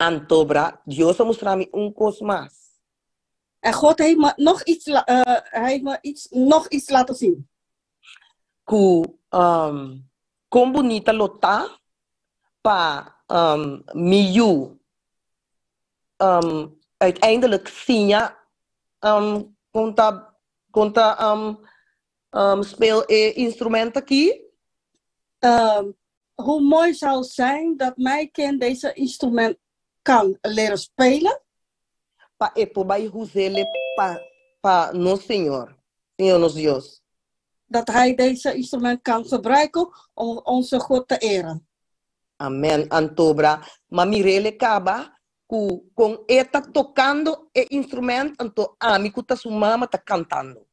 Antobra, Dios mostrami kos mas. En God heeft me nog iets laten zien. Kom bonita lota pa miu uiteindelijk Sinja speel instrumenten aquí. Hoe mooi zou het zijn dat mijn kind deze instrument kan leren spelen. Pa epobai huzele pa no Señor nos Dios. Dat hij deze instrument kan gebruiken om onze God te eren. Amen. Antobra, mamirele kaba con eta tocando e instrument anto amico ta su mama ta cantando.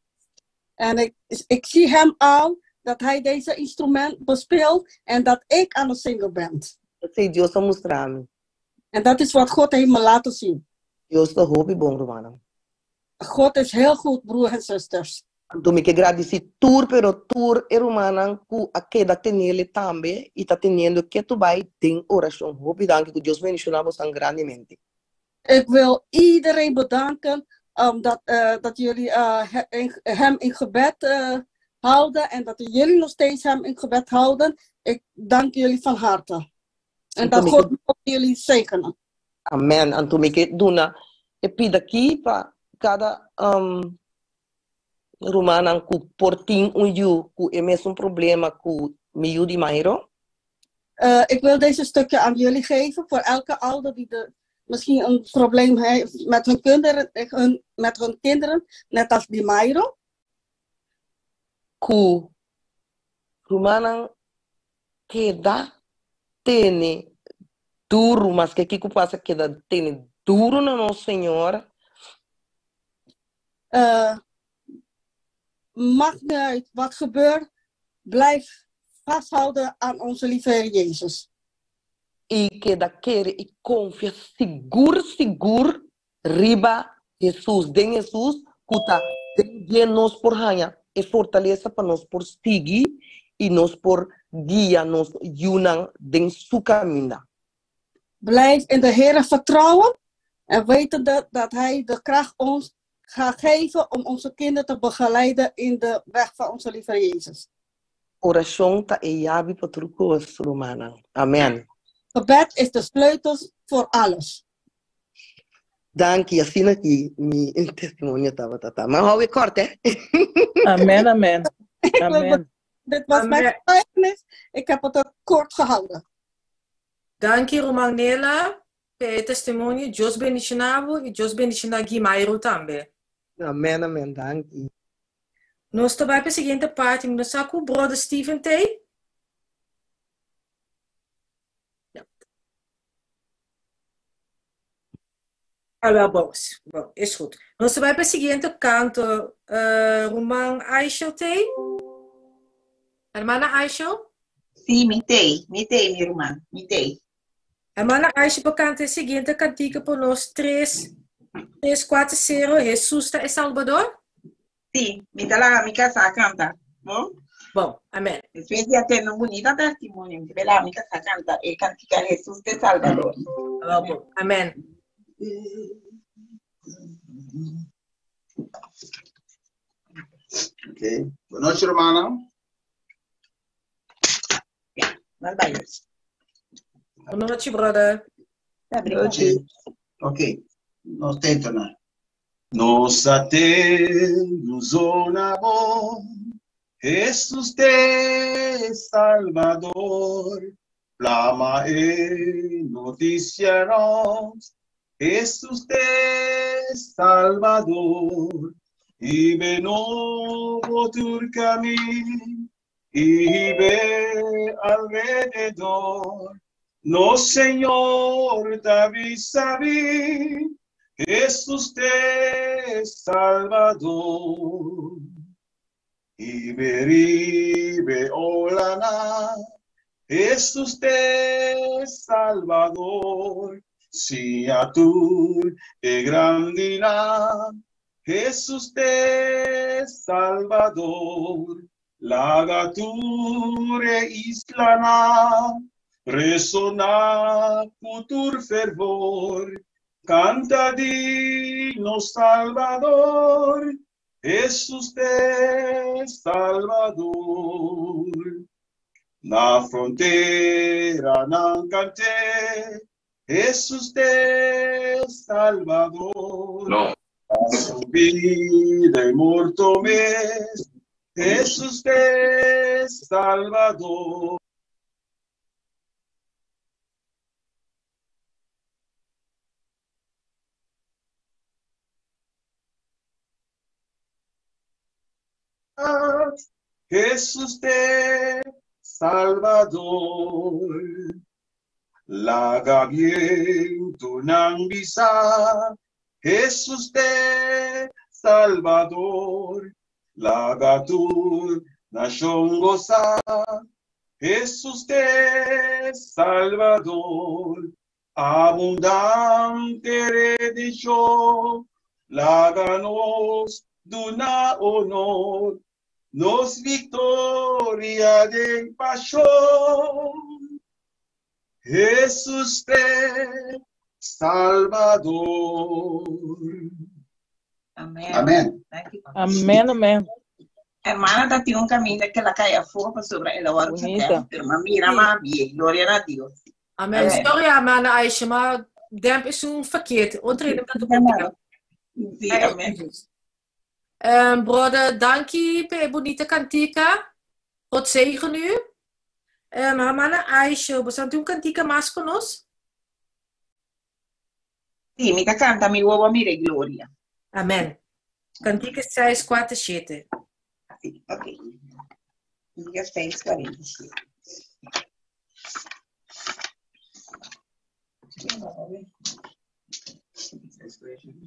En ik zie hem al dat hij deze instrument bespeelt en dat ik aan het zingen ben. Dat zei Dios mostrami. En dat is wat God heeft me laten zien. Dios te hopi bon romano. God is heel goed, broers en zusters. Então me que agradecer pero tour romana ku akeda tenele tambe e tá teniendo que tu vai tem oração. Hopi danke que Deus mencionamos tan grandemente. Ik wil iedereen bedanken dat jullie hem in gebed houden en dat jullie nog steeds hem in gebed houden. Ik dank jullie van harte. En dat God jullie zegenen. Amen. Anto me que duna e pida aqui pa cada romana ku portin ku emes problema ku miu di mairo. Ik wil deze stukje aan jullie geven voor elke ouder die misschien een probleem heeft met hun kinderen, net als die Mairo. Ku romana queda tene duro, mas que Kiko passa queda tene duro no nosso Senhor. Maakt niet uit wat gebeurt, blijf vasthouden aan onze lieve Heer Jezus. E que daquele e confia seguro riba Jesus, den Jesus, kuta den nos por hanha e fortaleza para nos por seguir e nos por guia nos yunan den su camina. Blijf in de Heer vertrouwen en weten dat Hij de kracht ons gaat geven om onze kinderen te begeleiden in de weg van onze lieve Jezus. Oração ta e jabi patrucos romana. Amen. Gebed is de sleutel voor alles. Dank je, assim aqui, mijn testemunho estava tata. Maar hou ik kort, hè? Amen, amen. Amen. Dit was mijn getuigenis. Ik heb het ook kort gehouden. Dank je, Romanela, per het testemunho. Deus bendicionavo e Deus bendicionar Guimairo também. Amen, amen, dank je. Nós também para a seguinte parte, nós saco o brother Stephen T. Bom, is goed. Nós também para a seguinte canto, Roman Aisho T. Hermana Aisho? Sim, mitei, minha irmã, mitei. Hermana Aisho para cantar a seguinte cantiga por nós 340, Jesus está em Salvador? Sim, me dá lá, me casa canta, bom? Bom, amém. Especie até no bonita testemunho, me dá lá, me casa canta, e cantica Jesus de Salvador. Bom, amém. Ok, boa noite, Romana. Boa noite, brother. Boa noite. Ok, nós tentamos. Nos atemos un amor, Jesús de Salvador, flama e noticianos, Jesús de Salvador, y benovo tu camino, y ve alrededor, no Señor David sabí, Jesús de Salvador, Iberibe Olana, Jesús de Salvador, Siatur e Grandina, Jesús de Salvador, Lagature Islana, Resona futur fervor, canta digno Salvador, Jesús te Salvador. Na fronteira não cante, Jesús te Salvador. No. A subida e morto mes, Jesús te Salvador. Jesús te Salvador. Laga viento nang bisa, Jesús te Salvador. Laga tur nación goza, Jesús te Salvador. Abundante redicho, láganos duna honor, nos victoria de pasión. Jesús te Salvador. Amén. Amén. Thank you. Amén, amén. Hermana, date un camino que la calle afuera sobre el agua. Bonita. Hermana, mira más bien. Gloria a Dios. Amen. Sorry, Amanda Aisha, maar demp is toen verkeerd. Ontreden met de Amén. Sí, amén. Broeder, dankie per bonita cantica. God zegen u. Hermana Aisha, ¿vos tú cantica más con nos? Sí, mi canta mi huevo, mire, Gloria. Amen. Cantica 6:47. Sí, ok. Diga 6:47.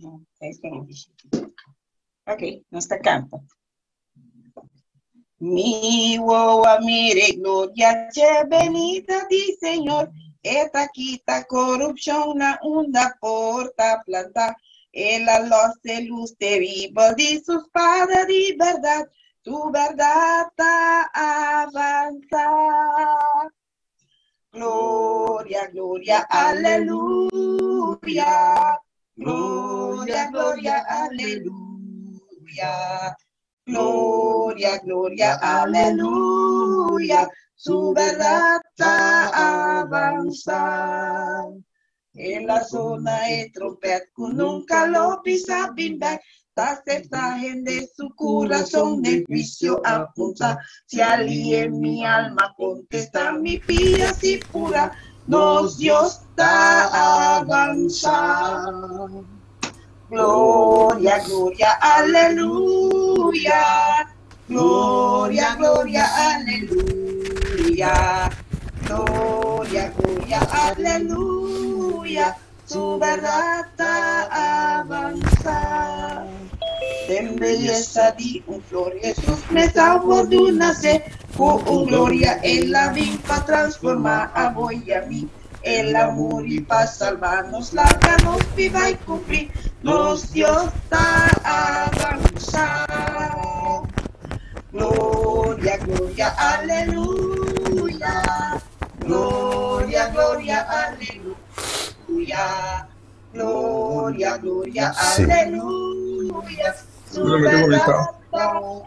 No, 6:47. Ok, nuestra canta. Mi woa mire gloria che benita di Señor, esta quita corrupción na una porta planta, ella los de luz terrible di su espada di verdad, tu verdad ta avanza. Gloria, gloria, aleluya. Gloria, gloria, aleluya. Gloria, gloria, aleluya. Su verdad avanza. En la zona de trompet, nunca lo pisa bimbe. Ta aceptajen de su corazón de juicio apunta. Si allí en mi alma contesta mi pía si pura, nos Dios ta avanza. Gloria, gloria, aleluya. Gloria, gloria, aleluya. Gloria, gloria, aleluya. Su verdad avanza. En belleza di un flor, Jesús me salvó de una sed. Con gloria en la vinfa transforma a voy a mí. El amor y paz salvarnos, la nos viva y cumplir. Nos Dios da avanzar. Gloria, gloria, aleluya. Gloria, gloria, aleluya. Gloria, gloria, aleluya. Su verdad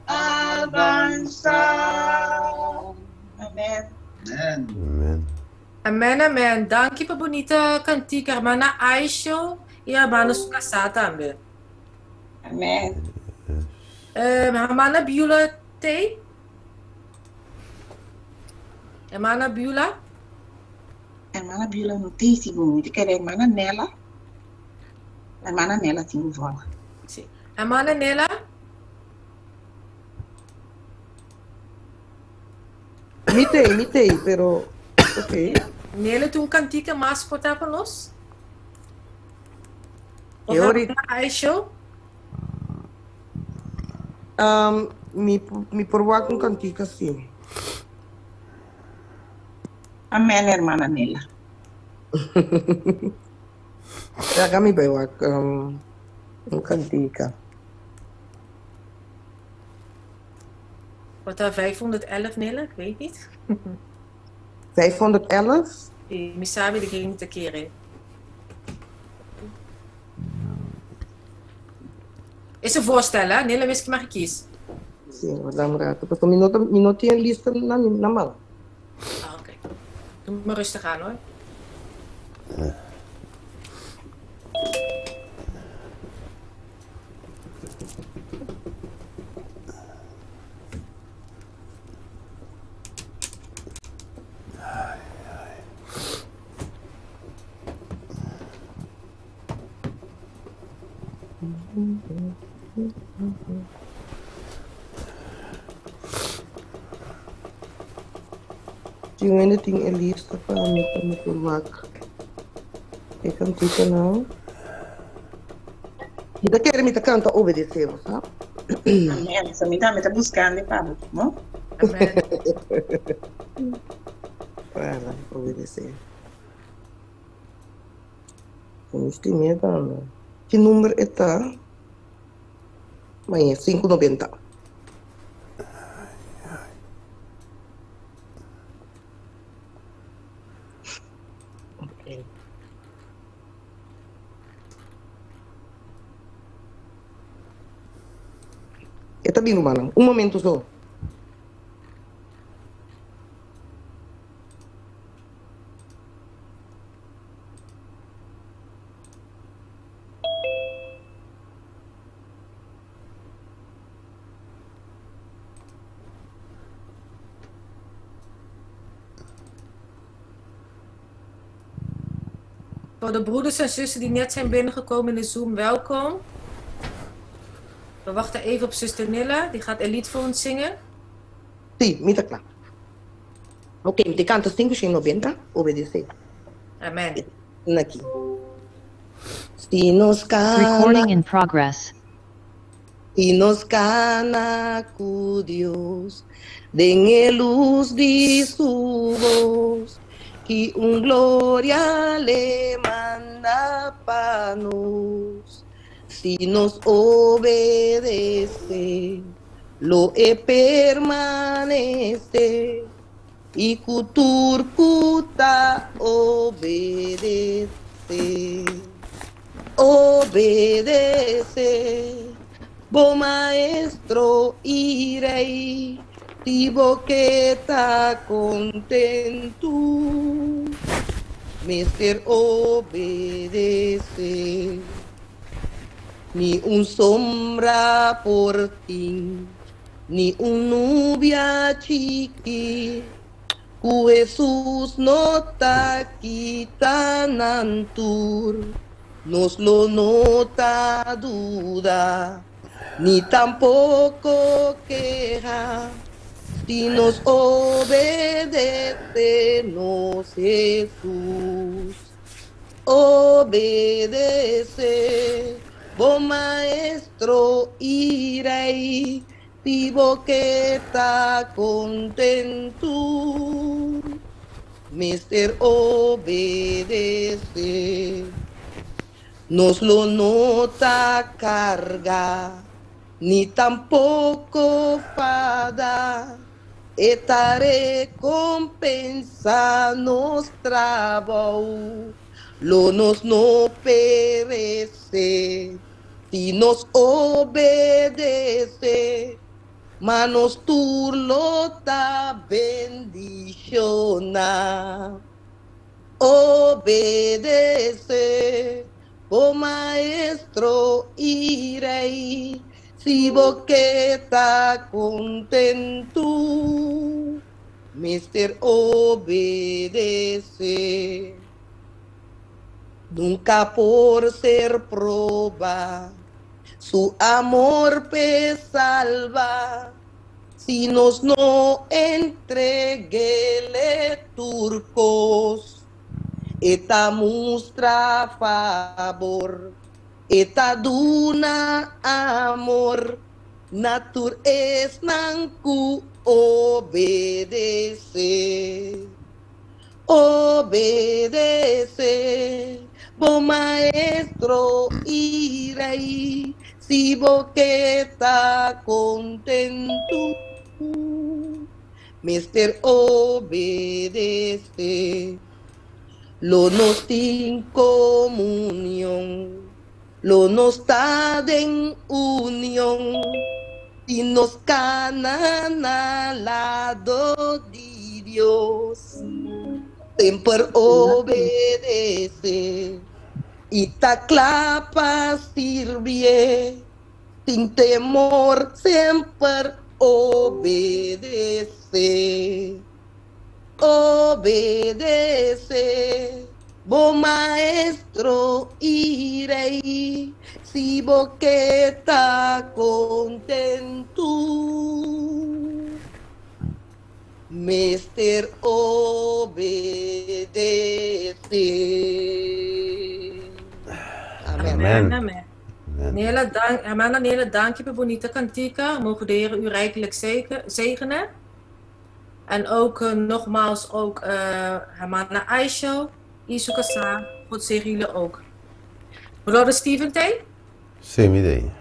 avanza. Amén. Amén. Amen, amen. Dankie per bonita cantica, hermana Aisha y hermana Sukasa también. Amén. Hermana Beulah T. Hermana Beulah. Hermana Beulah não tem segundo, que era hermana Nela. Hermana Nela tem voz. Sí. Hermana Nela. Imitei, pero ok. Nela, tu cantica mais cortar para nós? Eu ahorita, Aisha. me provoca com cantica sim. Amén, hermana Nela. Acá me provoca um cantica. Wordt daar 511 Nela? Ik weet niet. 511. Misabi de ging te keren. Is een voorstel, hè? Nele wist mag ik kiezen. Sim, madame Rato. Porque minuto en lista na mão. Ah, oké. Doe maar rustig aan, hoor. Tinha ainda tinha a lista para me formar. Eu kan tikken nou. Kita quer me canta obedecer, sabe? Amém. Só me tá buscando, Pablo, não? Amen. Para obedecer. Vamos ter medo, não. Que número está? Amanhã, 590. Ok. Está bem, mano. Um momento só. Voor de broeders en zussen die net zijn binnengekomen in de Zoom, welkom. We wachten even op zuster Nilla, die gaat een lied voor ons zingen. Sim, me está claro. Ok, me canta 590, obedecer. Amen. Aqui. Se nos cana, Recording in progress. se nos cana cu Dios, dengue luz de su voz, que gloria le manda para nos. Si nos obedece, lo permanece, y cuturcuta obedece. Obedece, bom maestro irei, si boqueta contento, mister obedece. Ni sombra por ti, ni nubia chiqui, cu Jesús no ta quitanantur, nos lo nota duda, ni tampoco queja, si nos obedece nos Jesús. Obedece, bom maestro irei, si boqueta contento, mister obedece. Nos lo nota carga, ni tampoco fada, esta recompensa nos trabajo. Lo nos no perece, si nos obedece, manos tú lo ta bendiciona. Obedece, oh maestro irei, si boqueta contento, mister obedece. Nunca por ser proba, su amor te salva, si nos no entreguele turcos, eta mustra favor, eta duna amor, natur es nanku obedece. Obedece, bom maestro irei, si boqueta contento, Mister obedece. Lo nos en comunión. Lo nos está en unión. Y nos canan al lado de Dios. Siempre obedece. Y ta clapa sirve. Sin temor siempre obedece. Obedece. Bom maestro irei, si boqueta contento. Mister obedece. Amen. Amen. Amanda, Nele, dank je voor bonita cantica. Mogen de Heer u rijkelijk zegenen. En ook nogmaals ook Amanda Aisho, Isukasa, God zegen jullie ook. Brother Steven T? Same idee.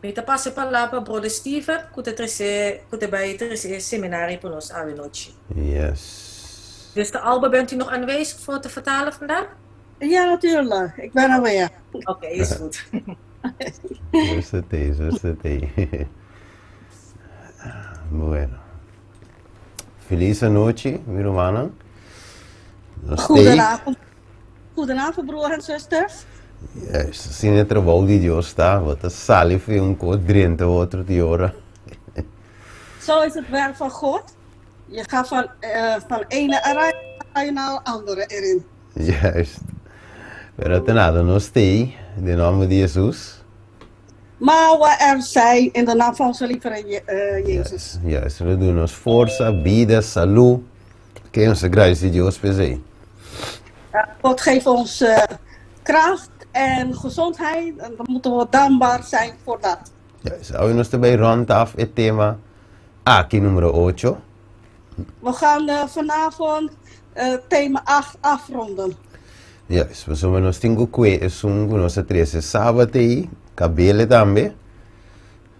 Meta passe palapa, Brother Steven, kute bij het seminarie voor ons avenootje. Yes. Dus de Alba, bent u nog aanwezig voor te vertalen vandaag? Ja, natuurlijk. Ik ben er weer. Oké, is goed. Zo is het. Bueno. Feliz noche, mi hermano. Goedenavond, broer en zusters. Juist, sin het trabalho de Deus está, wat een salve um codriente outro de hora. Zo is het werk van God. Je gaat van ene eruit naar de andere erin. Juist. Pero te nada, não stay, de nome de Jesus. Maar we er zijn in de naam van onze lieve Jezus. Juist, we doen ons força, vida, saúde. Que onze graça de Deus pesei. God geeft ons kracht en gezondheid en dan moeten we dankbaar zijn voor dat. Juist, houden we ons erbij rond af het thema Aki nummer 8. We gaan vanavond thema 8 afronden. Juist, we zullen nos cinco coelhos, onze 13 sábado aí, cabelo também.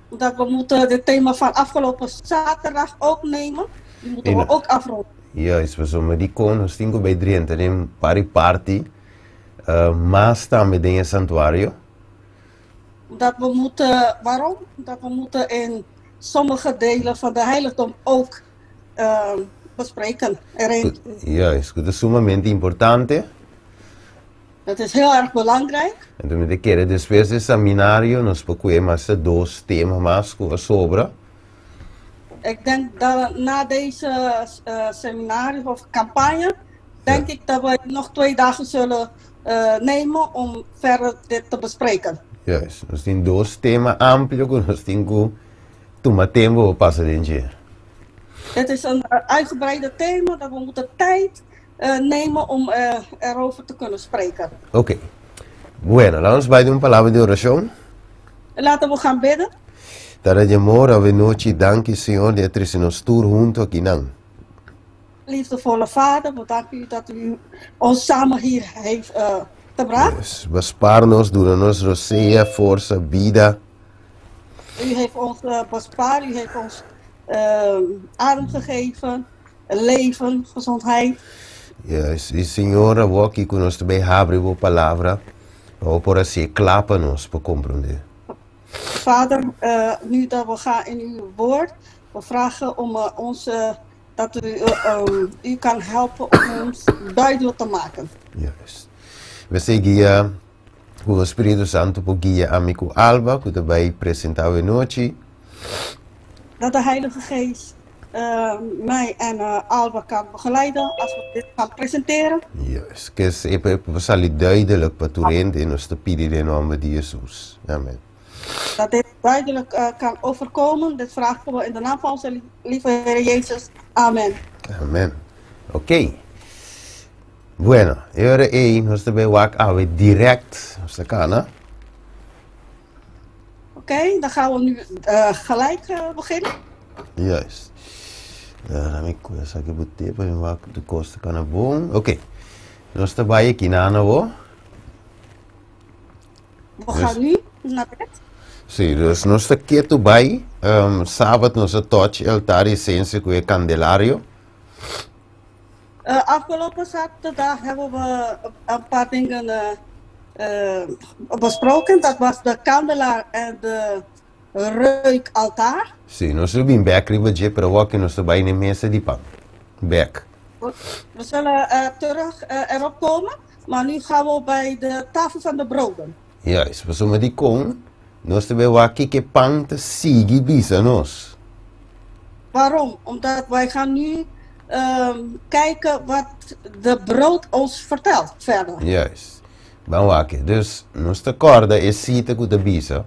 Dat we moeten het thema van afgelopen zaterdag ook nemen. Die moeten we ook afronden. Juist, we zullen die kon, nos cinco bij 30 in party, mas também in het santuario. Dat we moeten, waarom? Dat we moeten in sommige delen van de heiligdom ook bespreken. Juist, dat is sumamente importante. Dat is heel erg belangrijk. En toen de keren después del seminario nos pocuemos dos temas más sobre. Ik denk dat na deze seminarie of campagne, denk ik dat we nog 2 dagen zullen nemen om verder dit te bespreken. Juist, nos tem dos temas amplios que nos tengo tomar tempo para passar de dia. Het is een uitgebreide thema dat we moeten tijd nemen om erover te kunnen spreken. Oké. Bueno, vamos a een palabra de oración. Laten we gaan bidden. Para de amor, a noche, dank je, Señor, de trazer nos tour junto aquí nan. Liefdevolle Vader, we danken u dat u ons samen hier heeft gebracht. Yes. Bespaar-nos, doe-nos rosea, força, vida. U heeft ons bespaard, u heeft ons adem gegeven, leven, gezondheid. Yes, e Senhor, eu aqui conosco também abre a palavra, para por assim clapa-nos para compreender. Vader, nu dat we gaan in uw woord, we vragen om dat u kan helpen om ons duidelijk te maken. Yes. We seguia o Espírito Santo por guia amigo Alba, que também apresentava noite. Dat de Heilige Geest mij en Alba kan begeleiden als we dit gaan presenteren. Yes, que we zal duidelijk paturende en ons te piden in naam de Jezus. Amen. Dat dit duidelijk kan overkomen, dit vragen we in de naam van onze lieve Heer Jezus. Amen. Amen. Oké. Bueno, ahora nós também vamos direct nos cana. Oké, dan gaan we nu gelijk beginnen. Juist. Dan ik começar aqui o tempo, eu vou de costa cana bom. Oké. Nós trabalhamos aqui na Anaô. We gaan nu naar bed. Sim, dus nós está quieto bij, sábado nossa touch altar essência com o Candelario. Afgelopen zaterdag hebben we een paar dingen besproken. Dat was de kandelaar en de reukaltaar. Sim, nós subimos back riba je para o que nós vai na mesa de pão. Back. We zullen terug erop komen, maar nu gaan we bij de tafel van de broden. Juist, we zullen die komen. Nós também vai que pão te sigue bisa nós. Waarom? Omdat wij gaan nu kijken wat de brood ons vertelt verder. Juist. Vamos aqui. Dus, nós te corda e cita com de bisa.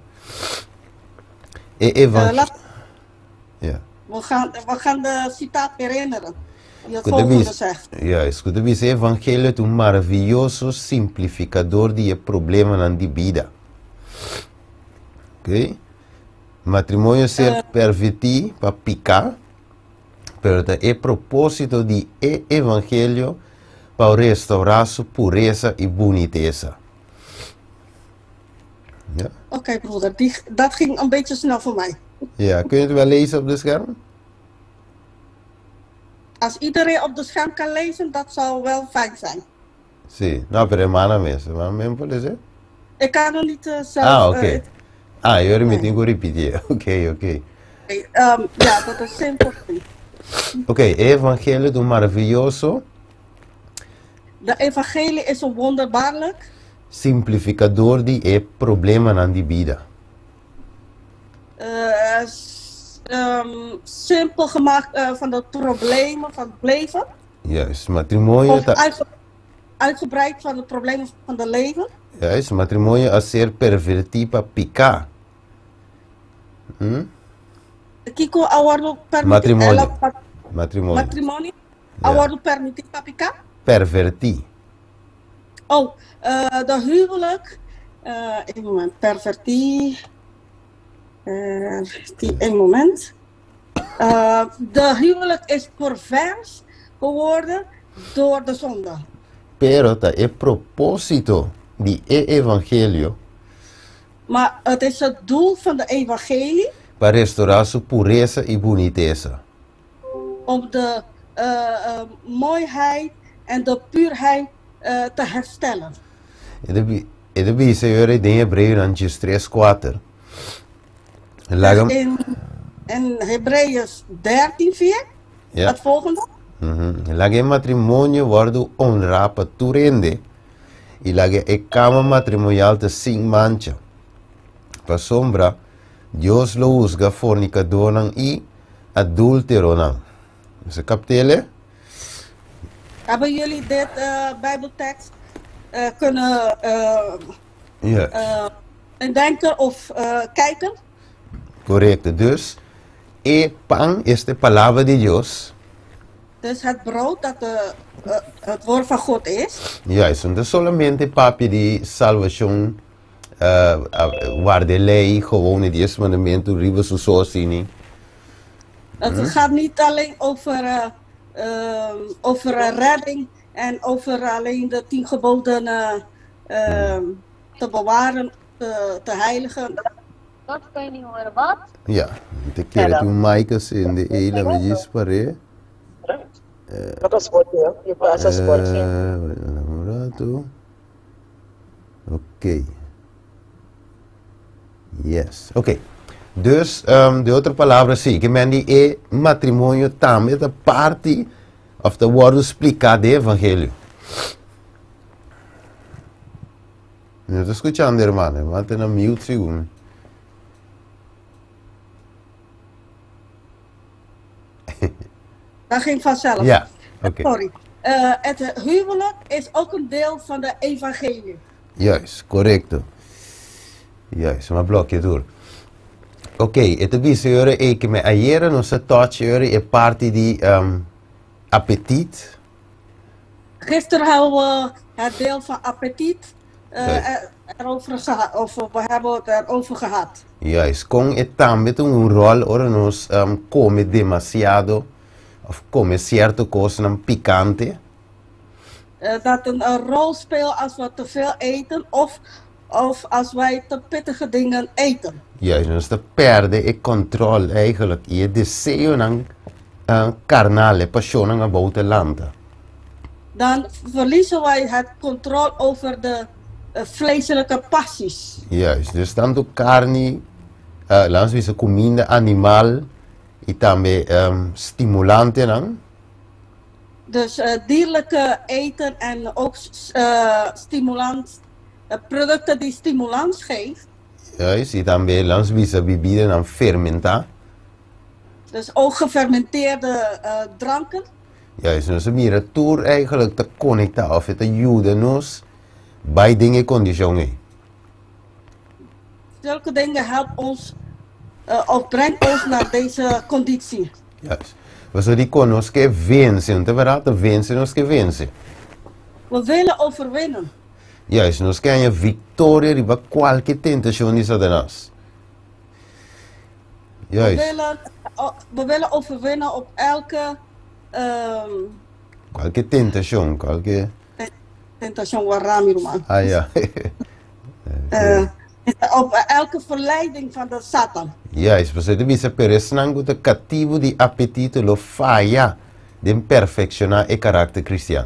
E evangelho. Ja. We gaan de citaat herinneren. Die het Com de volgende bisa. zegt. Juist. Com de bisa, evangelho é maravilhoso simplificador de problema na vida. Ok? Matrimônio ser pervertido para picar, pero é propósito de evangelho para restaurar sua pureza e boniteza. Ja? Oké, broeder, dat ging een beetje snel voor mij. Ja, kun je het wel lezen op de scherm? Als iedereen op de scherm kan lezen, dat zou wel fijn zijn. Sí, no, pero hermana mesmo, ¿me puede ser? Ik kan er niet zelf... Ah, oké. Ah, yo me tengo que repetir. Ok. Ja, dat is simpel. Ok, evangelho do maravilhoso De evangelie is een wonderbaarlijk, simplificador de problema na vida. simpel gemaakt van de problemen van het leven. Juist, matrimônio Of uitgebreid van de problemen van het leven. Juist, matrimônio a ser pervertido para picar. Kiko, awardo Matrimônio. Matrimônio. Ja. Awardo permitido para picar. Pervertir. Oh, de huwelijk. Een moment, pervertie. Een moment. De huwelijk is pervers geworden door de zonde. Pero é propósito de evangelho Maar het is het doel van de evangelie para restaurar sua pureza e boniteza. om de mooiheid en de puurheid te herstellen. E de Senhor em Hebreeërs 3:4. In Hebreeërs 13:4, Ja. het volgende. Lage matrimônio guardo honra para tu rende. E lage e cama matrimonial te sin mancha. Pa sombra, Deus lo usga fornicador nang e adultero nang. Você captele? Hebben jullie dit Bijbeltekst kunnen denken of kijken? Correcto. Dus, pan is de palabra de Deus. Dus het brood dat het woord van God is. Juist, não é somente papi de salvação, waar de lei gewoon het eerste mandamento riba susosini. Het gaat niet alleen over redding en over alleen de 10 geboden te bewaren, te heiligen. Wat kan je niet horen? Wat? Ja, te keren toen Michael in de ene met je spare. Je passa Ok. Yes, ok. Dus, de outra palavra sim, que mendi é matrimônio também da parte of the word explicado do evangelho. Não estou escutando, irmã, mantém na mute segundo. Dat ging vanzelf. Ja, oké. Sorry. Het huwelijk is ook een deel van de evangelie. Juist, correcto. Juist, maar blokje door. Oké, het is een que me ayer nossa touch é parte de appetit. Gisteren hebben we het deel van appetit erover gehad, of we hebben het erover gehad. Juist, com é também um rol ora nós come demasiado of come certo coisa picante. Dat een rol speelt als we te veel eten of of als wij te pittige dingen eten. Juist, dus de perde e controle eigenlijk. Je deseo ng carnale, passion ng about lanta. Dan verliezen wij het controle over de vleeselijke passies. Juist, dus tanto carne, langs wie ze comida animal, e também stimulante nang. Dus dierlijke eten en ook stimulans, producten die stimulans geven. Juist, e também langs wie ze bebida nang fermenta. Dus ook gefermenteerde dranken. Juist, dus we mieren toer eigenlijk te connecten of te ajuden ons bij dingen conditionen. Zulke dingen helpen ons of brengt ons naar deze conditie. Juist. We zullen die ons que vencen, te verraten vencen, ons que vencen. We willen overwinnen. Juist, nos kan je victoria riba qualche tentazione di Satanas. Juist. We willen overwinnen op elke qualche tentazione, qualche tentazione warami man. Ah ja. Op elke verleiding van de Satan. Juist, we zullen wisse per esnango de cattivo di appetito lo falla de perfeccionar e karakter Christian.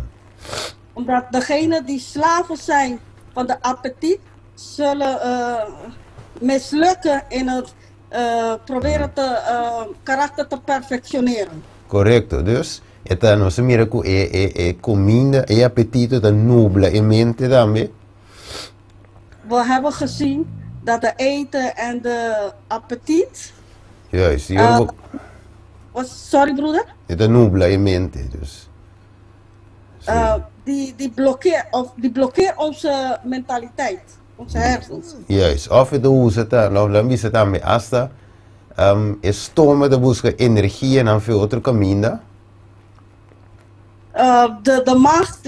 Omdat degenen die slaven zijn van de appetiet zullen mislukken in het proberen te karakter te perfectioneren. Correcto, dus esta no se mira ku comida e appetito da nubla e mente daarmee. We hebben gezien dat de eten en de appetiet. Juist, sorry broeder? De nubla e mente, dus. Die blokkeert onze mentaliteit, onze hersens. Juist, of we usa het, nou dan is het daarmee hasta estoma de busca energie en dan veel andere comida. De maag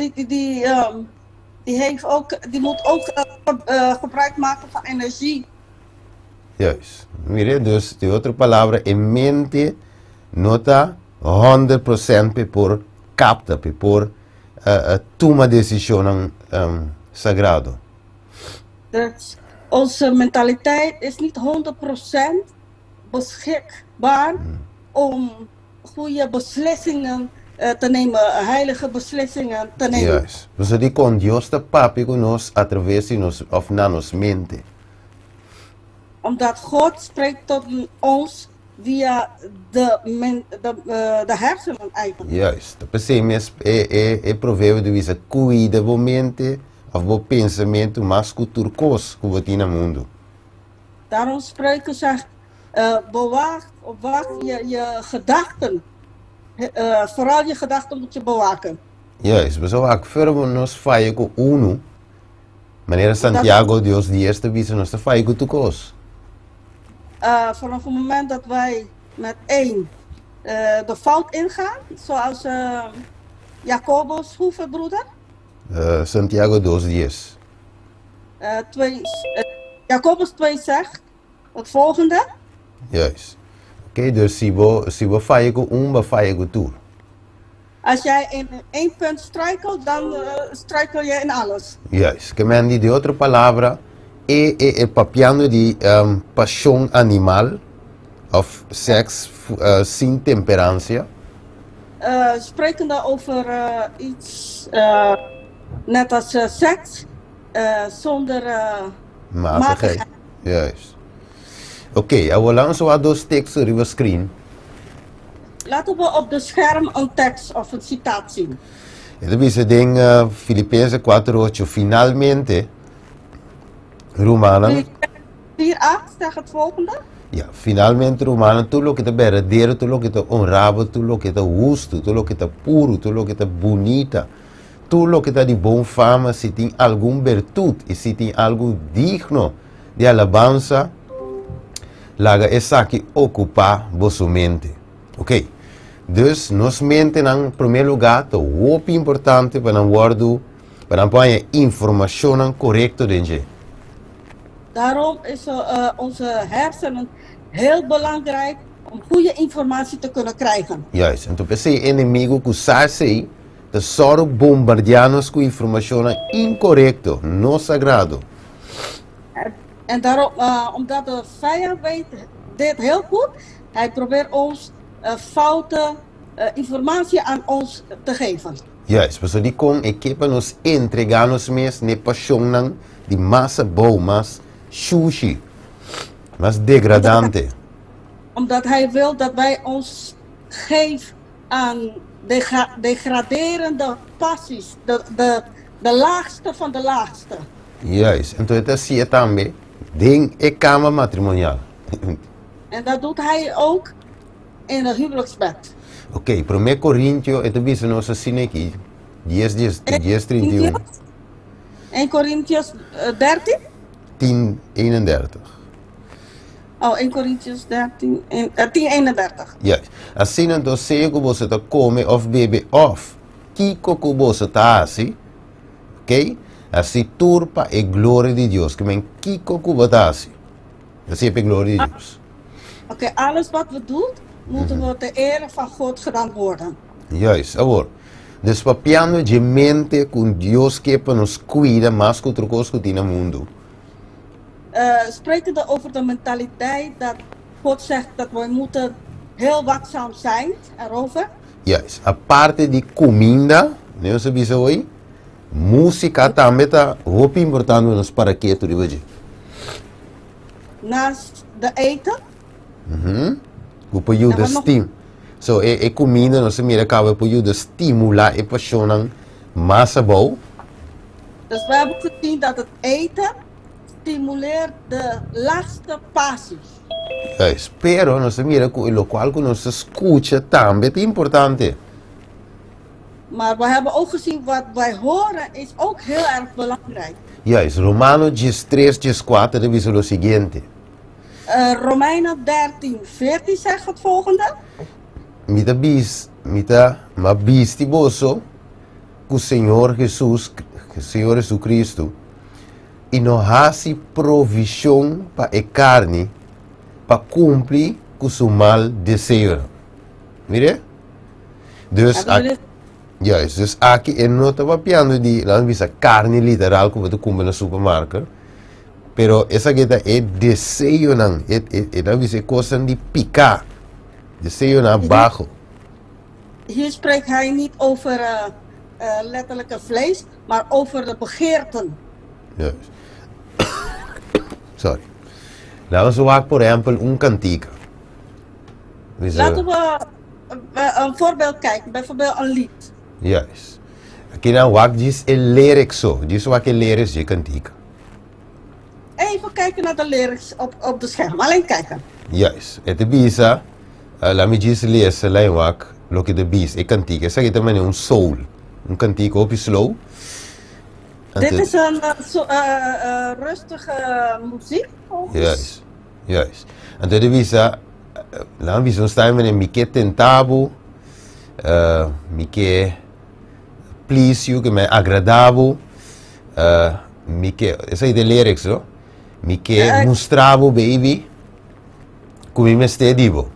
die moet ook gebruik maken van energie. Juist. Mire, dus de otra palabra, en mente nota 100% por capta, por toma decisión sagrado. Dus onze mentaliteit is niet 100% beschikbaar om goede beslissingen te nemen, heilige beslissingen te nemen. Juist. Dus die con Dios te papi con nos a través de nos of na nos mente. Omdat God spreekt tot ons via de hersenen eigenlijk. Juist. Dat betekent proveer de wijze cuida de mente of de pensamento mais culturcos que we in het mundo. Daarom spreken ze bewaak je gedachten. Vooral je gedachten moet je bewaken. Juist, we zouden ook verder nos fallen con uno. Meneer Santiago, Dios die eerste wijze nos te fallen con tu cos. Vanaf het moment dat wij met één de fout ingaan, zoals Jacobus, hoeveel broeder? Santiago 2:10. Jacobus 2 zegt het volgende. Juist. Oké, dus si we fallen con we fallen con tu. Als jij in één punt struikelt, dan struikel je in alles. Juist. Que me de otra palabra, papiando die passion animal of seks sin temperancia. Sprekende over iets net als seks zonder matigheid. Juist. Oké, we laten zo dos teksten op het screen. Laten we op de scherm een tekst of een citaat zien. Dat is het ding, Filippenzen 4:8, finalmente, Romanen. 4:8 zegt het volgende. Ja, finalmente Romanen, tudo que está verdadeiro, tudo que está honorável, tudo que está justo, tudo que está puro, tudo que está bonita, tudo que está de boa fama, se tem alguma virtude e se tem algo digno de alabança, laga essa que ocupa vossa mente. Ok? Dus, nos mente em primeiro lugar, é muito importante para não guardar, para pôr informação correta dentro. Daarom is onze hersenen heel belangrijk om goede informatie te kunnen krijgen. Juist, en toen pensei inimigo que sai de só bombardear-nos com informação incorreta, não sagrado. En daarom, omdat de vijand weet dit heel goed, hij probeert ons foute informatie aan ons te geven. Juist, dus die kon equipa nos entregar mes ne passion nang die massa bom, mas sushi, mas degradante. Omdat hij wil dat wij ons geven aan degraderende passies, de laagste van de laagste. Juist, en toen het zie je tambe, ding ik kamer matrimonial. En dat doet hij ook in het huwelijksbed. Oké, 1 Corinthians, het is een onze sineki, 10:31. 1 Corinthians 13? 10:31. Oh, 1 Corinthians 10:31. Juist. Assim então sei que você tá come of bebe off. Kiko que você tá assim. Ok? Assim turpa e glória de Deus. Que men kiko que você tá assim. Assim é a glória de Deus. Oké, alles wat we doen, moeten we ter ere van God gedaan worden. Juist, agora. Dus papiando de mente com Deus que para nos cuida mais que outra coisa que tem no mundo. Sprekende over de mentaliteit dat God zegt dat we moeten heel waakzaam zijn erover. Juist. A parte de comida, não se bisa hoje. Música também tá muito importante nos para que tu ribeje. Naast de eten. O período de stim. So e comida não se mira acaba o período de estimular e passionang massa bom. Dus we hebben gezien dat het eten stimuleert de laagste passies. Juist. Pero não se mira que o qual que não se escuta também é importante. Maar we hebben ook gezien wat wij horen is ook heel erg belangrijk. Juist. Romano 13:4 diz o seguinte. Romeinen 13:14 zegt het volgende. Ma bisti boso que o Senhor Jesus Cristo e não há-se provisão para a carne para cumprir com seu mal desejo. Mire? Dus aqui eu não estava pensando de a carne literal que você compra no supermercado. Pero essa que é desejo não, é coisa de picar. Desejo naar bajo. Hier spreekt hij niet over letterlijke vlees, maar over de begeerten. Juist. Sorry. Laten we waken, por exemplo, cantiga. Laten we een voorbeeld kijken, bijvoorbeeld een lied. Juist. Aqui na wak diz lyrics zo. Diz wat lyrics je cantiga. Even kijken naar de lyrics op de scherm, alleen kijken. Juist. Het bisa. Laat me eens lezen, lijn wak, lo que de bis, een cantiga. Zeg je também een soul, een cantiga op je slow. Dit is een rustige muziek. Juist, juist. En dat is laat me eens staan met een mieke tentabo, mieke please you, que me agradable, mieke, essa é de lyrics, no? Mieke mostravo baby, como me estedivo.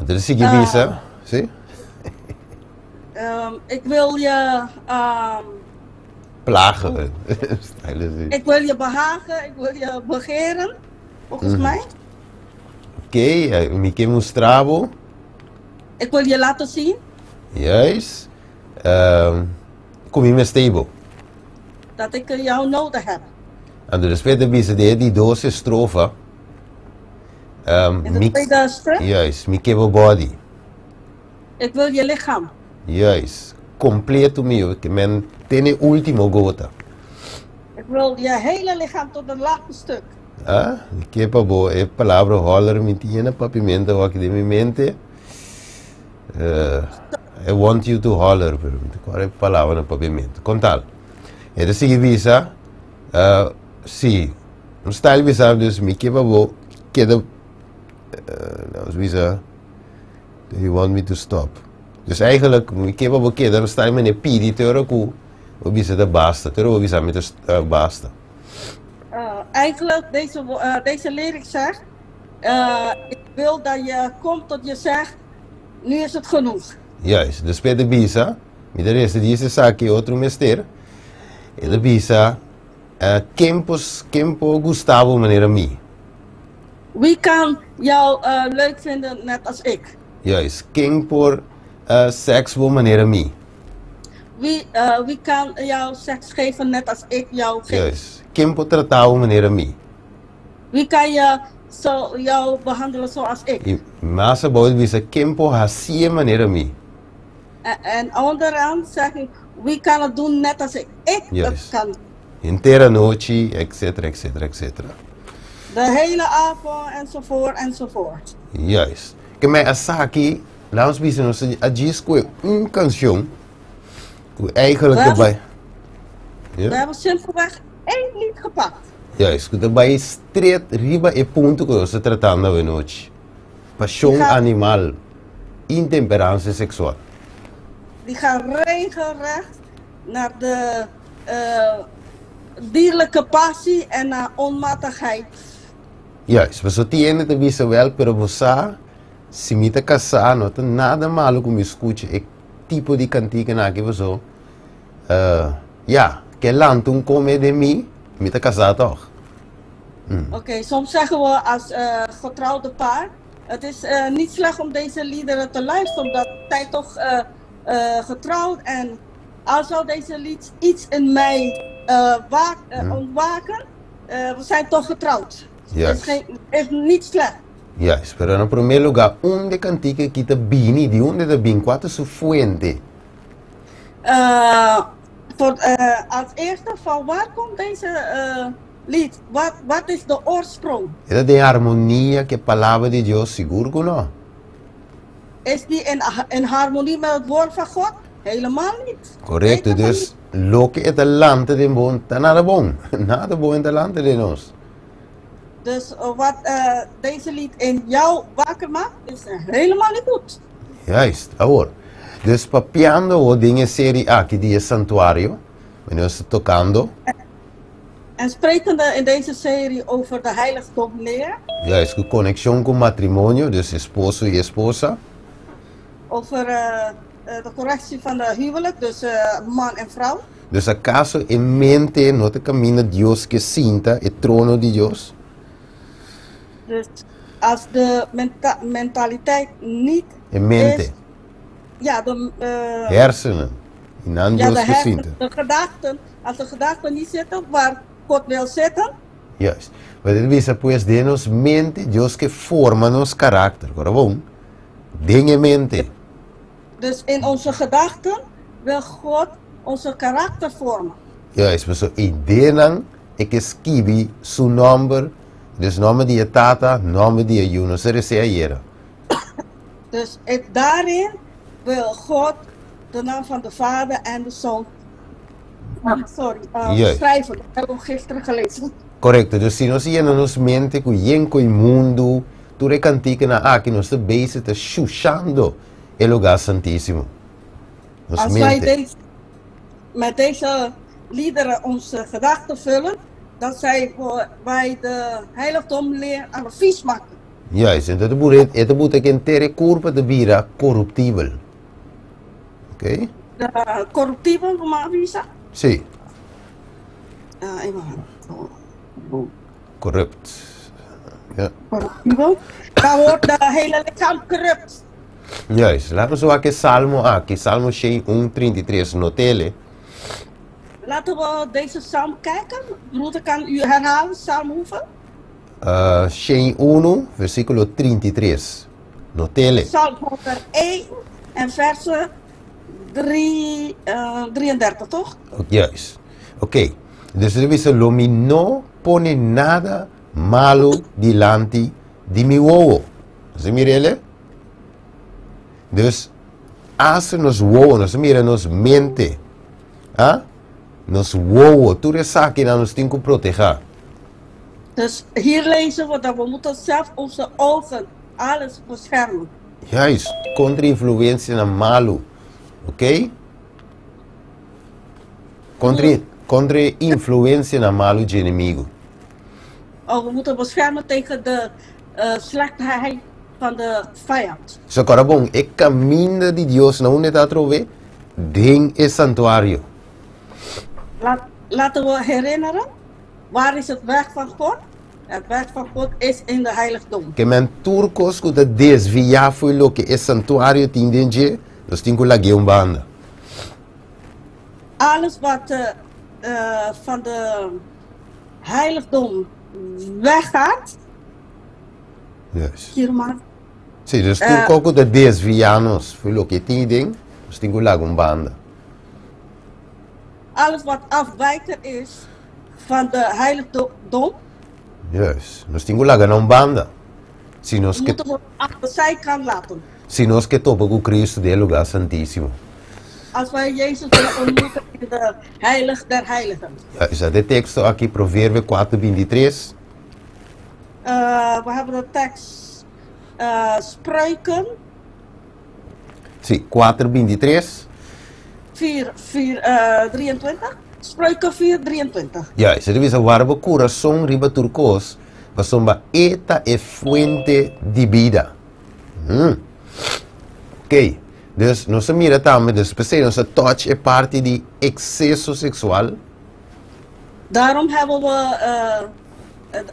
Dat is je visa, zie? Ik wil je plagen. Ik wil je behagen, ik wil je begeren, volgens mij. Oké, me mostravo. Ik wil je laten zien. Juist. Kom je me stable. Dat ik jou nodig heb. En de tweede visa die doos strofa. Juist, mi kebo body. Ik wil je lichaam. Juist, completo mio, que men tiene último gota. Ik wil je hele lichaam tot het laatste stuk. Ah, mi kebo bo, e palavra holler mi tiene papimento aqui de mi mente. I want you to holler, qual é a palavra no papimento? Contal. E de seguir visa, sim, um style visa, dus mi kebo bo, queda visa, do you want me to stop? Dus eigenlijk, ik heb wel een keer, dan sta je met een pidi, teuro, we visa de basta, teuro, we visa met de basta. Eigenlijk, deze lyric zegt, ik wil dat je komt tot je zegt, nu is het genoeg. Juist, dus bij de visa, met de rest die is zaak, outro mister, e de visa, Kempo Gustavo meneer Mi. Wie kan jou leuk vinden net als ik? Juist. Kempo Sexual meneer Mi. Wie kan jou seks geven net als ik jou geef? Juist. Kempo Tratao meneer Mi. Wie kan jou behandelen zoals ik? Masa boy bisa Kempo Hasie meneer Mi. En onderaan zeg ik, wie kan het doen net als ik? Ik Juist. dat kan. Intera noche, etcétera, etcétera, etcétera. De hele avond enzovoort enzovoort. Juist. Que mij asaki, laat ons nos ajisco canción. Eigenlijk erbij. We hebben simpelweg 1 lied gepakt. Juist, que erbij street riba e punto que se tratando de noche. Pasión animal, intemperancia sexual. Die gaan regelrecht naar de dierlijke passie en naar onmatigheid. Juist, we zo tienen te visa wel, pero você, se me te casar, não tem nada malo com me escute, é tipo de cantiga na que você, que lantum come de mim, me te casar toch? Oké, soms zeggen we als getrouwde paar, het is niet slecht om deze liederen te luisteren, omdat zij toch getrouwd en al zou deze lied iets in mij ontwaken, we zijn toch getrouwd. Juist. Het is niet slecht. Juist, pero en primer lugar, onde cantiga que te bini, de onde te bin, qual is su fuente? Als eerste, van waar komt deze lied? Wat is de oorsprong? Is de harmonia que palavra de Dios seguro que no? Is die in harmonie met het woord van God? Helemaal niet. Correcto, dus lo que es delante de bon, está nada bon. Nada bon delante de nos. Dus wat deze lied in jou wakker maakt, is helemaal niet goed. Juist, ahora. Dus papiando o dingen serie aqui die es santuario, wanneer se tocando. En sprekende in deze serie over de heiligdomleer. Juist, de conexión con matrimonio, dus esposo y esposa. Over de correctie van de huwelijk, dus man en vrouw. Dus acaso en mente no te camina Dios que sinta el trono de Dios. Dus als de mentaliteit niet En mente. is, ja, de hersenen. En ja, Dios que sinta. de gedachten, als de gedachten niet zitten waar God wil zitten. Juist. Maar dit is pues de nos mente, Dios que forma nos carácter. Gewoon. Dingen mente. Dus in onze gedachten wil God onze karakter vormen. Juist, maar zo ideeën, ik esquivi su number, dus nome die tata, nome die juno, se reseaiera. Dus daarin wil God de naam van de Vader en de Zoon schrijven. Dat hebben we gisteren gelezen. Correcto, dus si nos llena nos mente que yenko y mundo, tu recantica na aqui nos te base te chuchando el lugar santísimo. Nos als mente. wij met deze liederen onze gedachten vullen, dan zijn wij de heiligdomleer aan het vies maken. Juist, en dat moet ik in terre corpo de vira corruptibel. Oké? De corruptibel, maar wie is dat? Sí. Even. Corrupt. Ja. Corruptibel. Dan wordt de hele lichaam corrupt. Juist, laten we zo aqui Salmo aqui, Salmo 133, notele. Laten we deze psalm kijken. Broeder, kan u herhalen, psalm hoeveel? 1, versículo 33. Notele. Psalm 101 en versen 33, toch? Juist. Oké. Dus er is lo mi no pone nada malo delante de mi wowo. Zie mirele? Dus als nos wowo, nos mira nos mente. Ah? Nos wowo, tu resaki na nos tinko proteger. Dus hier lezen we dat we moeten zelf onze ogen alles beschermen. Juist, contra influência na malo. Ok? Contra influência na malo de inimigo. We moeten beschermen tegen de slechtheid van de vijand. So, carabong, e caminho de Deus na onde está trove, den é santuário. Laten we herinneren. Waar is het weg van God? Het weg van God is in de heiligdom. Que men turcos que te desvia foi lo que é santuário tindenje, los tingo lagi banda. Alles wat van de heiligdom weggaat, Yes. hier maar, Sim, dus turco que te desvianos foi lo que tindem, los tingo lagi banda. alles wat afwijker is van de heiligdom, Yes, los tingo lagi banda. Si nos que moeten we aan de zijkant laten. si nos que topa com Cristo de lugar santíssimo. Als wij Jezus willen ontmoeten in de heilig der heiligen. Já de texto aqui, Provérbio 4:23. We hebben de tekst Spreuken Sim, 4:23. 4:23. Spreuken 4:23. Ja, isso deve ser o coração riba turcos, mas somba eta é fuente de vida. Ok, dus nossa mira também, dus pensei, nossa touch é parte de excesso sexual. Daarom hebben we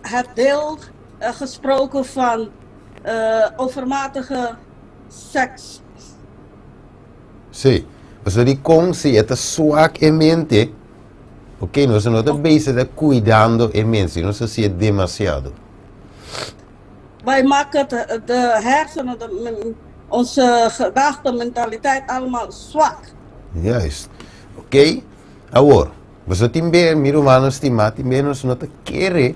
het deel gesproken van overmatige seks. Sim, mas o de com se é swak em mente, ok, nós não estamos bezig de cuidando em mente, não sei se é demasiado. Wij maken de hersenen, onze gedachten, mentaliteit allemaal zwak. Juist, ok? Agora, você tem bem, meu humano estimado, tem bem, nós não te querer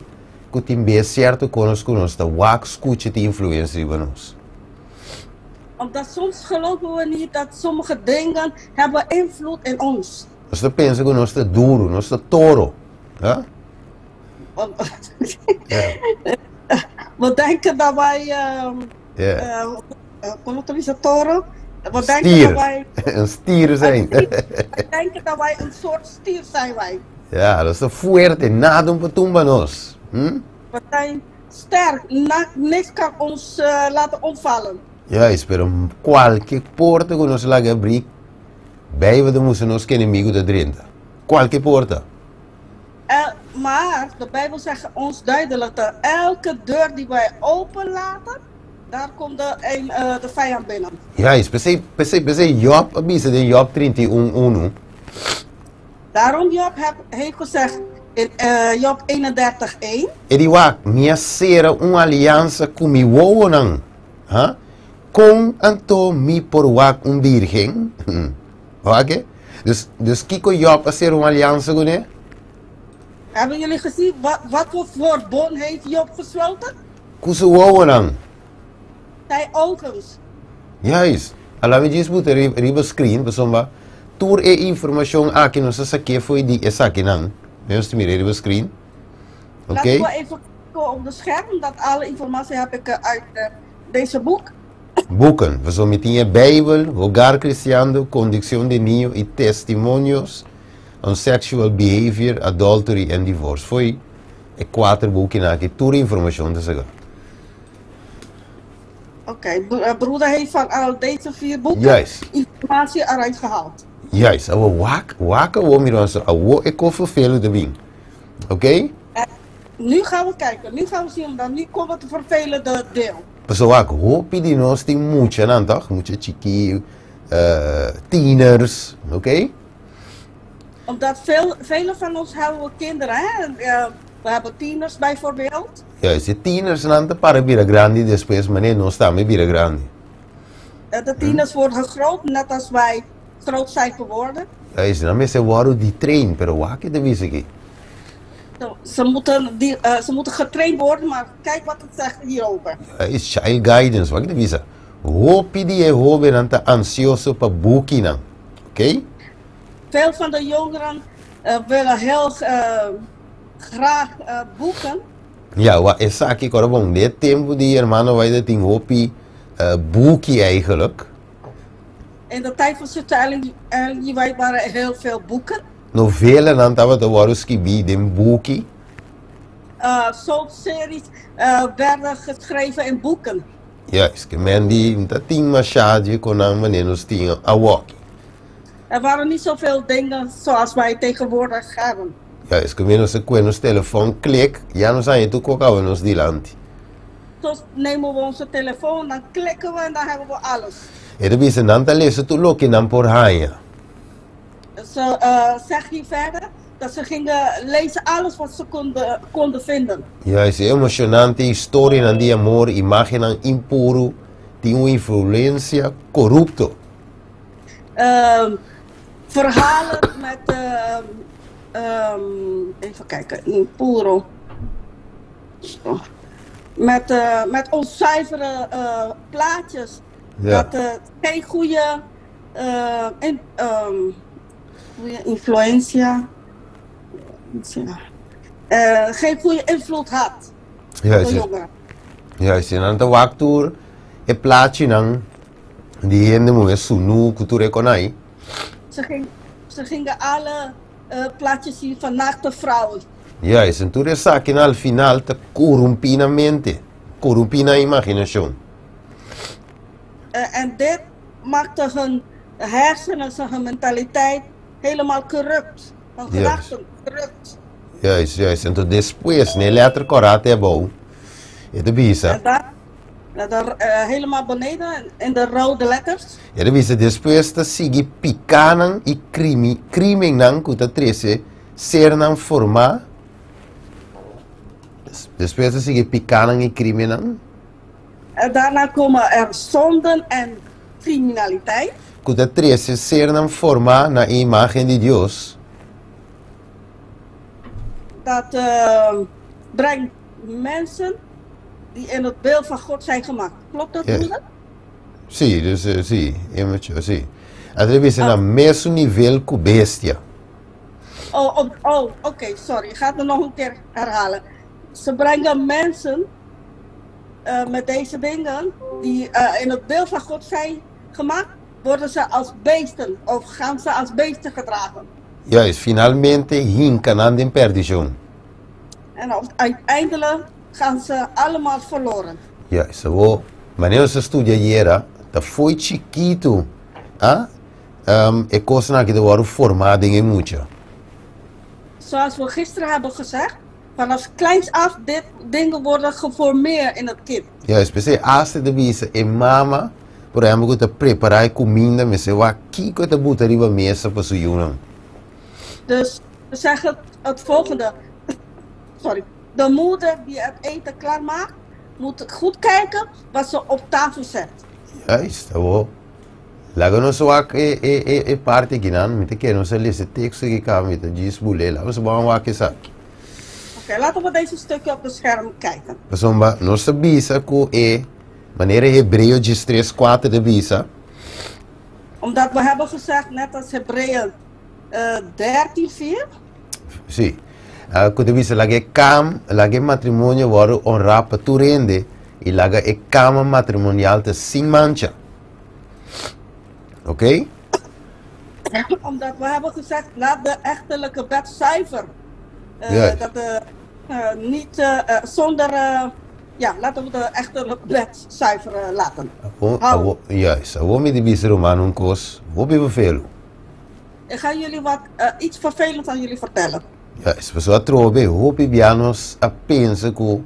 que tem bem certo conosco, nós tá wak escute te influência para nós. Omdat soms geloven we niet dat sommige dingen hebben invloed in ons. Nós te pensa que nós tá duro, nós tá toro, hè? We denken dat wij, como te dice toro? We denken Stier, dat wij, een stier zijn. we denken dat wij een soort stier zijn wij. Ja, dat is te fuerte, nada para tumba nós. We zijn sterk, niks kan ons laten omvallen. Juist, pero qualquer porta que nós lá abrir, bij we moeten nós que inimigo de drinta. Qualquer porta. Maar de Bijbel zegt ons duidelijk dat elke deur die wij openlaten, daar komt de vijand binnen. Juist, pensei Job, abisa de Job 31:1. Daarom Job heeft gezegd in Job 31:1. Ele wak, minha sera aliança com mi woonang. Ha? Com anto mi por wak virgem. Oké? Dus kiko Job a ser aliança com ele. Hebben jullie gezien wat voor bond heeft Job gesloten? Kusu woonang. Zijn ovens. Juist. Ala me diz botar riba screen, pessoal. Tour e informação aqui no nossa que foi de essa aqui não. Vemos te mirar riba screen. Oké? Laten we even kijken op de scherm, dat alle informatie heb ik uit deze boek. Boeken. We zullen meteen Bijbel, Hogar Cristiano, Condição de Niño e Testimonios on Sexual Behavior, Adultery and Divorce. Foi 4 boeken aqui, tour informação te zeggen. Oké, broeder heeft van al deze 4 boeken Juist. informatie eruit gehaald. Juist. Awo waka wo miranso, awo eko vervelen de wing. Oké? Nu gaan we kijken, nu gaan we zien, dan nu komt het vervelende deel. Pessoal, wak, hoop die nós tem muita, não tá? Muita chiqui, tieners, oké? Omdat vele van ons hebben kinderen, hè? We hebben tieners bijvoorbeeld. Juist, de tieners não tá para bira grande, depois mané nós também bira grande. De tieners worden groot, net als wij groot zijn geworden. Juist, dan mensen worden die train, pero wak de wisse aqui. Ze moeten getraind worden, maar kijk wat het zegt hierover. Is child guidance, wak de wisse. Hoop die hobe não tá ansioso para boeking, oké? Veel van de jongeren willen heel graag boeken. Ja, wat is aqui agora bom, dit tempo die hermano wij dat ding hoopie boekie eigenlijk. In de tijd van Zuster Ellen White waren er heel veel boeken. Novela dan dat we de waruskibi, den boekie. Soapseries werden geschreven in boeken. Juist, que men die dat ding machado kon aan meneer ting a walkie. Er waren niet zoveel dingen zoals wij tegenwoordig hebben. Ja, es que menos se nos telefoon klik, ja nos aan je toe koka we nos dilanti. Dus nemen we onze telefoon, dan klikken we en dan hebben we alles. E de bisa nanta lezen tu loki nan por hanya. Ze zegt hier verder dat ze gingen lezen alles wat ze konden vinden. Ja, is emocionante historia nan di amor, imagen nan impuro, di una influencia corrupto. Verhalen met, even kijken, impuro. Met onzuivere plaatjes. Ja. Dat geen goede influentia. Geen goede invloed had. Ja, voor is jongeren. ja, is nan te waktur, e plaatje nan, die hende moe sunu kuture konai. Ze gingen alle plaatjes zien van naakte vrouwen. Ja, is en tu sakin al final te corrumpina mente, corrumpina imaginación. En dit maakte hun hersenen, hun mentaliteit helemaal corrupt. Hun Yes. gedachten corrupt. Juist. En toen después, ne letter korate abou, e de bisa. En daar helemaal beneden in de rode letters. E de bisa después te sigi picanan e crimen nan kuta trece, ser nan forma. Después te sigi picanan e crimen nan. En daarna komen er zonden en criminaliteit. Kuta trece, ser nan forma na imagen de Dios. Dat brengt mensen die in het beeld van God zijn gemaakt. Klopt dat, Ja. moeder? Sí, dus sí, sí. En de bisa na mesmo nivel cu bestia. Oké, sorry. Ik ga het nog een keer herhalen. Ze brengen mensen met deze dingen die in het beeld van God zijn gemaakt, worden ze als beesten of gaan ze als beesten gedragen. Juist, finalmente hincan aan de perdition. En uiteindelijk gaan ze allemaal verloren. Juist, zo. Wanneer ze studiëren, dat foi chiquito. E coisa na que de worden formado in mucho. Zoals we gisteren hebben gezegd, vanaf kleins af dit dingen worden geformeerd in het kind. Ja, especially als de bisa e mama, por exemplo, que te preparar comida, me se wa kiko te botar riba mesa para su junam. Dus we zeggen het volgende. Sorry. De moeder die het eten klaarmaakt, moet goed kijken wat ze op tafel zet. Juist, zo. Lago no so ak e parte que nan, me te quero se lese texto que cá me te diz bulela, mas bom wa que sa. Oké, laten we deze stukje op het scherm kijken. Pasomba, nossa bisa ko maneira hebreu de 3:4 de bisa. Omdat we hebben gezegd, net als Hebreeën 13:4. Sí. Quando bisa lage matrimônio word honrar para tu rende e lage e cama matrimonial te sin mancha. Oké? Omdat we hebben gezegd, laat de echtelijke bed zuiver. Juist. Dat niet zonder, laten we de echtelijke bed zuiver laten. Juist. Awo me de bisa Romanum kos, wo be bevelo. Ik ga jullie iets vervelends aan jullie vertellen. Juist. Pessoa trobe, hopi bianos a pensa ko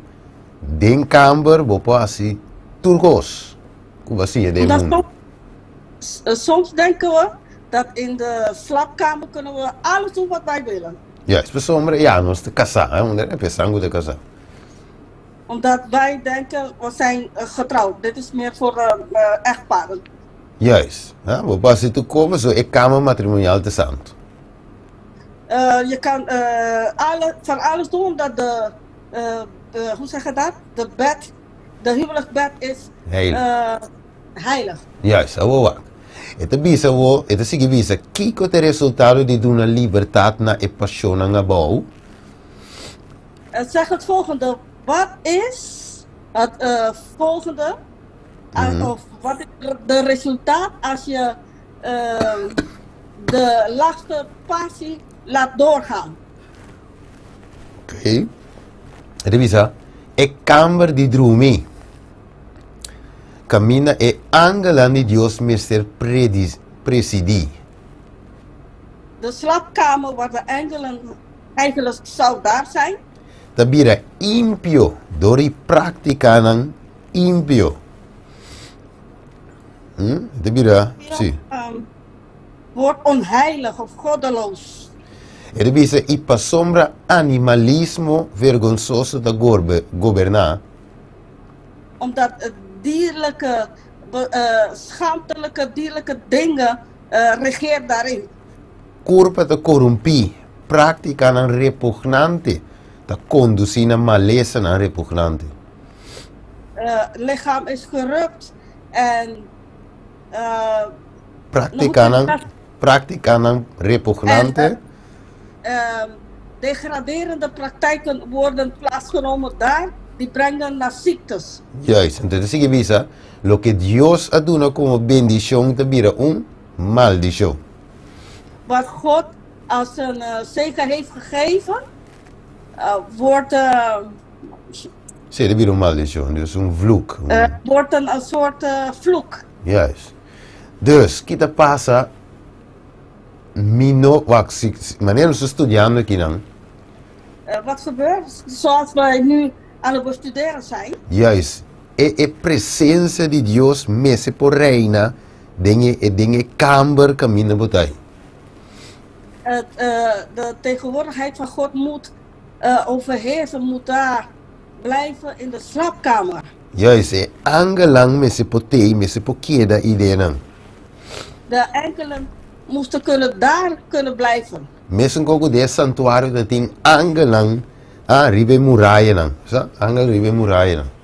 den camber bopo asi turcos. Como assim de mundo. Soms denken we dat in de slaapkamer kunnen we alles doen wat wij willen. Juist. Pessoa ja, nos te casar, onde é pensango de casar. Omdat wij denken, we zijn getrouwd. Dit is meer voor echtparen. Juist. Bopo asi tu komen zo e cama matrimonial te santo. Je kan van alles doen omdat hoe zeg je dat? De huwelijksbed is heilig. Juist, awo wak. Ito bisa wo, ito sige bisa, kiko te resultado de una libertad na e passion nga bouw. Zeg het volgende. Wat is het volgende? Of wat is de resultaat als je de laatste passie laat doorgaan? Oké. Ito bisa, e camber di drumi. Camina e angelan di Dios mister presidi. De slaapkamer waar de engelen eigenlijk zou daar zijn. Tabira impio, dori praktika ng impio. Tabira, si. Wordt onheilig of goddeloos. Er bisa ipa sombra animalismo vergonzoso da gobernar. Omdat dierlijke, schaamtelijke dierlijke dingen regeert daarin. Corpo te corrompi, pratica ng repugnante, ta conducina malesa ng repugnante. Lichaam is corrupt en Praktika ng repugnante. Degraderende praktijken worden plaatsgenomen daar, die brengen naar ziektes. Juist, entonces sigue bisa, lo que Dios aduna como bendición te vira un maldición. Wat God als een zegen heeft gegeven, wordt Sí, te vira un maldición, dus un vloek. wordt een soort vloek. Juist. Dus, kita pasa, wanneer we studiando aqui não. Wat gebeurt? Zoals wij nu aan het bestuderen zijn. Juist. E presença de Deus messe por reina, dinge kamer caminho botai. De tegenwoordigheid van God moet overheersen, moet daar blijven in de slaapkamer. Juist, e angelang messe potei, messe pokeda idee. De enkelen moesten daar kunnen blijven. Messen ook de santuario dat ding angelang ribe murallen. Angel ribe murallen.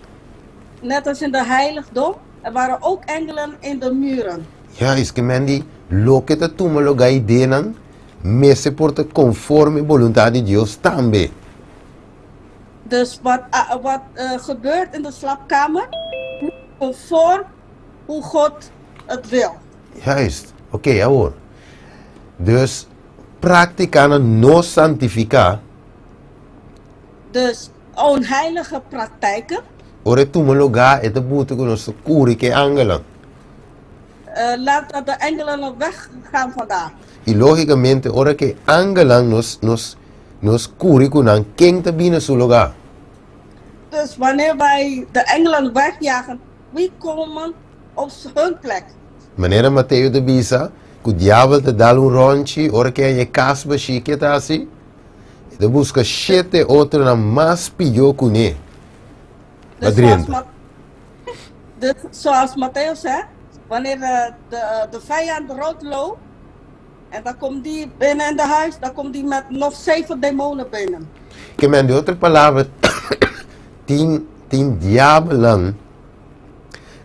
Net als in de heiligdom, er waren ook engelen in de muren. Juist, que mendi, lo que te toma lo gai denan, messe porta conforme voluntad de Dios tambe. Dus wat gebeurt in de slaapkamer, conform hoe God het wil. Juist, oké, hoor. Dus, practicaren no santifica. Dus, onheilige praktijken. Ore tu lugar e te boete con ons curi che angelen. Laat de engelen weggaan vandaar. Y lógicamente, ora que angelen nos curi con een king te binnen su lugar. Dus wanneer wij de engelen wegjagen, wie komen op hun plek? Meneer Matteo de Bisa, que o diabo te dá rondje, ora que je casba chique tá assim. E te busca 7 outros na mais pior que ne. Dus zoals Matthäus zegt, wanneer de vijand rood loopt, en dan komt die binnen in de huis, dan komt die met nog 7 demonen binnen. Que men de outra palavra, 10 diabelan,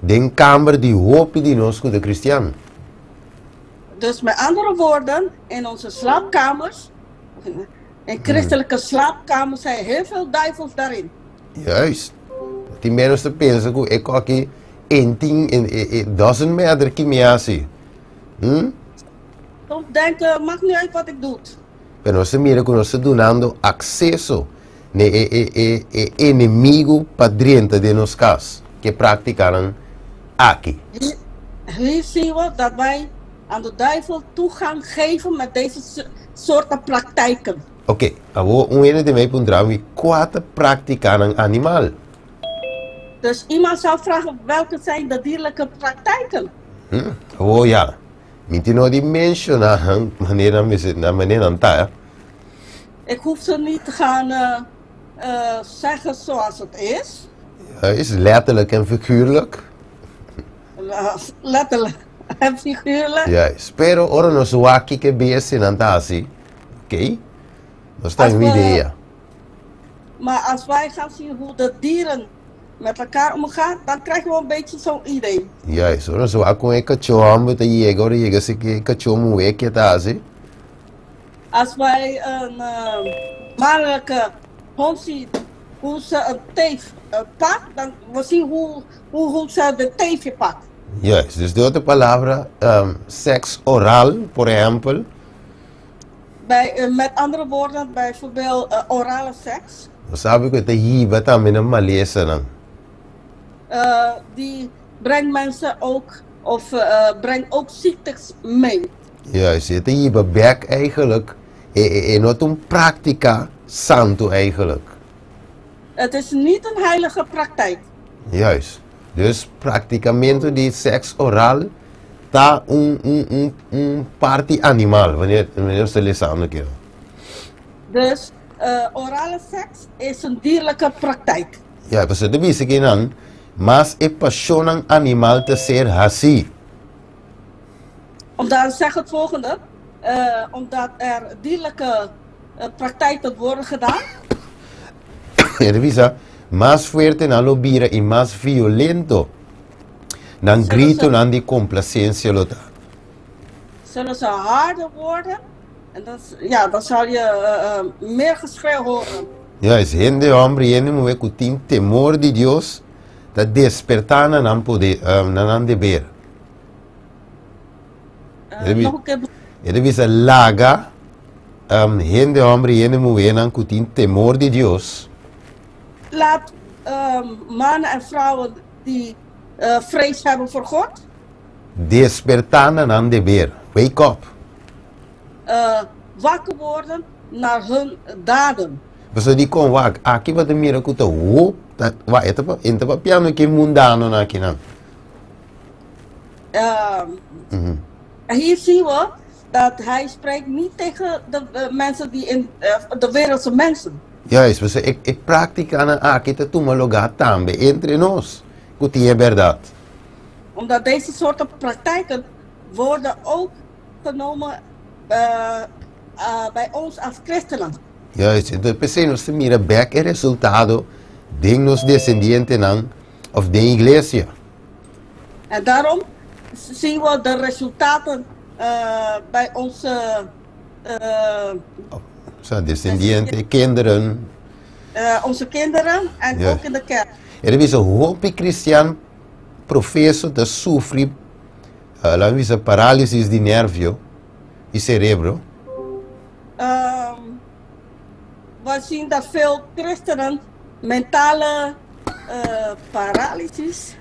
den kamer die hoop die nos de Christian. Dus met andere woorden, in onze slaapkamers, in christelijke slaapkamers zijn heel veel duivels daarin. Juist. Die mensen pensen que ik aqui in dozen meter que me hace. Soms denken, maakt niet uit wat ik doe. Pero nós mira que nós estamos donando acesso ne inimigo padriente de nos cas que praticaram aqui. Hier zien we dat wij aan de duivel toegang geven met deze soorten praktijken. Oké, agora ene de mij pondrá wie 4 praticaram animal. Dus iemand zou vragen welke zijn de dierlijke praktijken? Oh ja, minti no di mencionar manera ta. Ik hoef ze niet te gaan zeggen zoals het is. Ja, is letterlijk en figuurlijk. Letterlijk en figuurlijk. Ja, pero ora nos waki que bese nantasi. Oké? Dat is een idee. Maar als wij gaan zien hoe de dieren met elkaar omgaan, dan krijgen we een beetje zo'n idee. Ja, zo zo ako een cachorro met een jeger, jeger se que cachorro moe que tá assim. Als wij een mannelijke hond zien hoe ze een teef pakt, dan we zien hoe ze de teefje pakt. Juist, dus de outra palavra, seks oral, por ejemplo. Met andere woorden, bijvoorbeeld orale seks. Sabe que te hiba também na malesa dan. Die brengt mensen ook, of brengt ook ziektes mee. Juist, te hiba bek eigenlijk not een practica santo eigenlijk. Het is niet een heilige praktijk. Juist. Dus practicamente die seks oral ta un party animal wanneer ze lezen aan de keer. Dus orale seks is een dierlijke praktijk. Ja, dus de wisse kenan, mas e passionan animal te ser hasi. Omdat zeg het volgende, omdat er dierlijke praktijken worden gedaan. Ja, de wisse, mas fuerte na lobira y mas violento. Dan grito aan die complacencia lota. Zullen ze harder worden en dan zal je meer geschreeuw horen. Ja, es gente hombre yende mueve kutin temor de Dios, dat despertar nan poder, nan deber. Nog een keer. Ele visa laga, gente hombre yende mueve nan kutin temor de Dios. Laat mannen en vrouwen die vrees hebben voor God. Despertar nan deber. Wake up. Wakker worden naar hun daden. Dus die kon wak, aki wat de mira kuta hoop, dat wa etapa piano ke mundano na kinan. Hier zien we dat hij spreekt niet tegen de mensen die in de wereldse mensen. Juist, dus ik praktica aan aki te tumaloga tambe entre nos. Kuti é verdade. Omdat deze soorten praktijken worden ook genomen bij ons als christenen. Juist, então pensei nos mira back el resultado de nos descendientes of de iglesia. En daarom zien we de resultaten bij onze descendientes, kinderen. Onze kinderen en Ja. ook in de kerk. Er is een hoop christian professor dat sofre paralisia de nervio e cerebro. We zien dat veel christenen mentale paralysis,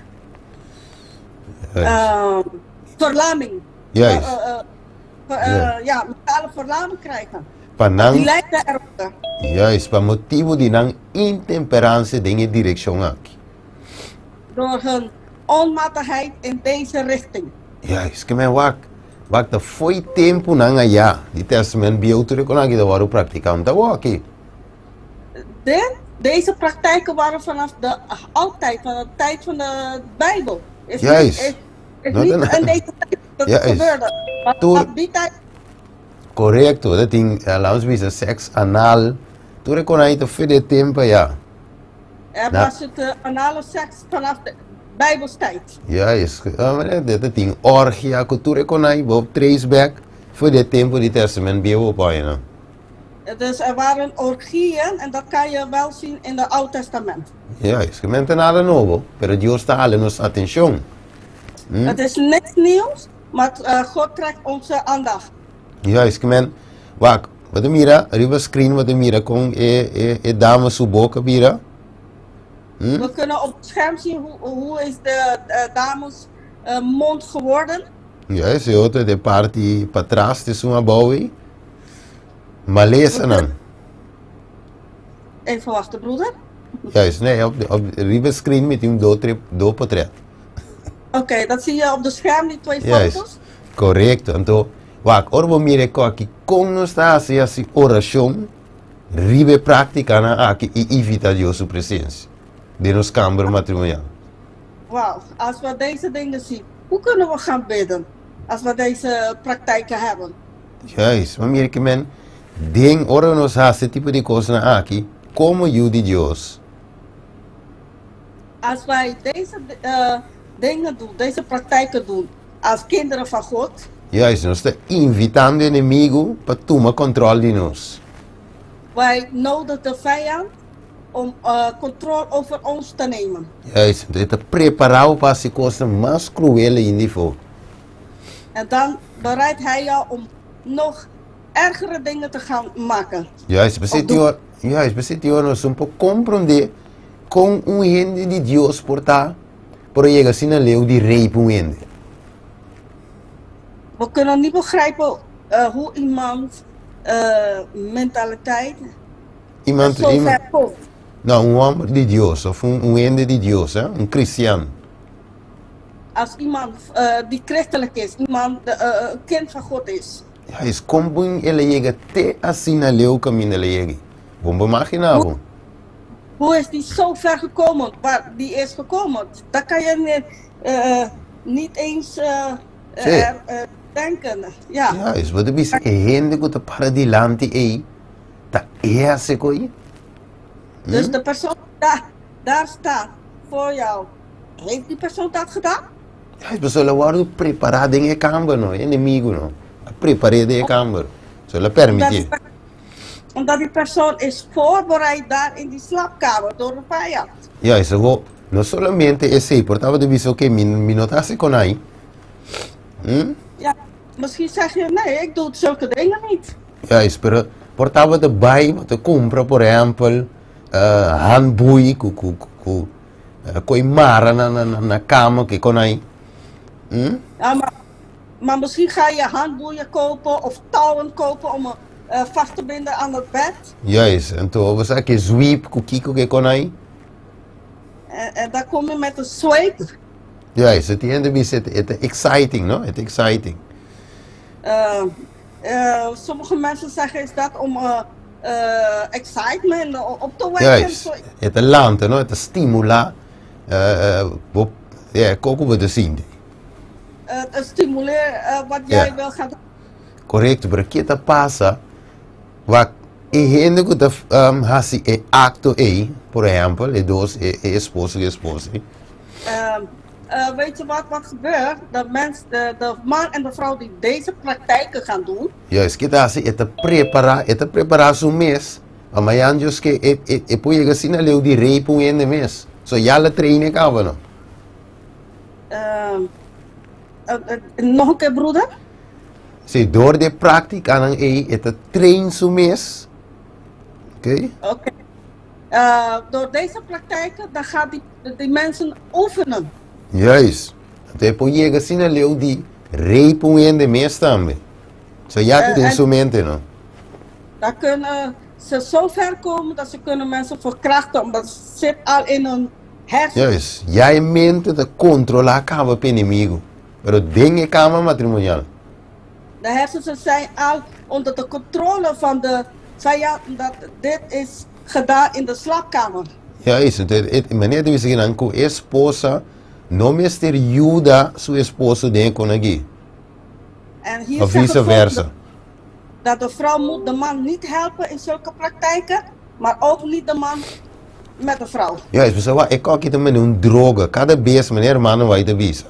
verlaming, Juist. ja, mentale verlaming krijgen. Panang, Die lijden erop. juist, pa motivo de nang intemperança de direction aqui. Door hun onmatigheid in deze richting. Juist, que men wak de foi tempo nang ja, die testament biotore kon aqui da waru praticante aqui. Deze praktijken waren vanaf van de tijd van de Bijbel. Juist. Is niet in deze tijd dat het gebeurde. Maar vanaf die tijd. Correcto, dat ding, laten we zeggen, seks anal. Toen ik kon uit de tempo, ja. Er was het anale seks vanaf de Bijbelstijd. Juist, dat ding, orgia, toen ik kon uit op traceback voor de tempo die testament bij op. Dus er waren orgieën en dat kan je wel zien in het Oude Testament. Juist, men ten nada novo, pero Dios está dando nos atención. Het is niks nieuws, maar God trekt onze aandacht. Juist, men, wat de mira, riba screen wat de mira kon dame su boca mira. We kunnen op het scherm zien hoe is de dames mond geworden. Juist, de party patras de suma bowie. Malesa dan. Even wachten, broeder. Juist, nee, op de riba screen met een do portret. Oké, dat zie je op de scherm, die twee Juist. foto's. Correcto, então, wak orbo mire ko aqui com nos está assim oração, ribe prática na aqui e evita Deus sua presença de nos câmara matrimonial. Wauw, als we deze dingen zien, hoe kunnen we gaan bidden als we deze praktijken hebben? Juist, maar mire que men ding ora nos hace tipo de coisa na aqui, como ajude Deus. Als wij deze dingen doen, deze praktijken doen als kinderen van God. Juist, nós está invitando o inimigo para tomar controle de nós. Wij nodigen de vijand om controle over ons te nemen. Juist, então está preparado para as coisas mais crueles in die voor. En dan bereidt hij jou om nog ergere dingen te gaan maken. Juist, você tem nós um pouco compreender com gente de Deus portar, por chegar assim na lei de rei para We kunnen niet begrijpen hoe iemand mentaliteit Iemand, zo iemand, ver komt. nou, un hombre de Dios of un ende de Dios, hè? Un cristiano. Als iemand die christelijk is, iemand kind van God is. Ja, is kombun ele llega te asina leu caminho ele llega. Bomba imaginavo. Hoe is die zo ver gekomen? Waar die is gekomen? Dat kan je niet eens denken. Ja. Ja, is wat de bis hende ko te paradilante ei. Ta ea se koi. Dus de persoon daar staat voor jou. Heeft die persoon dat gedaan? Ja, is besola waru preparado em camber no, inimigo no. Preparado em camber. Zo la permitir. Omdat die persoon is voorbereid daar in die slaapkamer door een vijand. Ja, is go. No solamente esse, portava de bis que mi notase con aí. Ja, misschien zeg je nee, ik doe zulke dingen niet. Ja, is pero portava de bai, te compra por exemplo, handboei coi mara na cama que con aí. Ja, maar misschien ga je handboeien kopen of touwen kopen om vast te binden aan het bed. Juist, en toen was ik een sweep, kiko que con aí. En dan kom je met een sweep. Juist, het is het exciting, no? Het exciting. Sommige mensen zeggen is dat om excitement op te wekken. Juist, het land, no? Het stimula, ja, koken we de zien. Het stimuleert wat jij wil gaan doen. Correcto, pero ¿qué te pasa? Wat gente que te hace el acto ahí, por ejemplo, de dos esposo y esposa. Weet je wat gebeurt? De man en de vrouw die deze praktijken gaan doen. Ja, es que te hace, te prepara su mes. Amanhã just que puede que sin leu di rei pu ende mes. So ya la trainen acaba no. Nog een keer, broeder? Sí, door de práctica aan het train su mes. Oké? Oké. Door deze praktijken, dan gaan die mensen oefenen. Juist. Te puede que sin leu di rei pu ende mes tambe. So ya te in su mente no. Dan kunnen ze zo ver komen dat ze kunnen mensen verkrachten, omdat het zit al in hun hersenen. Juist. Jij mente te controlar acaba per inimigo. Pero dengue cama matrimonial. De hersenen zijn al onder de controle van de vijand, omdat dit is gedaan in de slaapkamer. Ja, isso. Maneira de dizer que a esposa não me ajuda seu esposo dentro com aqui. En hier Of zegt vice het versa. dat de vrouw moet de man niet helpen in zulke praktijken, maar ook niet de man met de vrouw. Ja, is pessoal, ik kan aqui também droga. Cada vez meneer mannen vai te visa.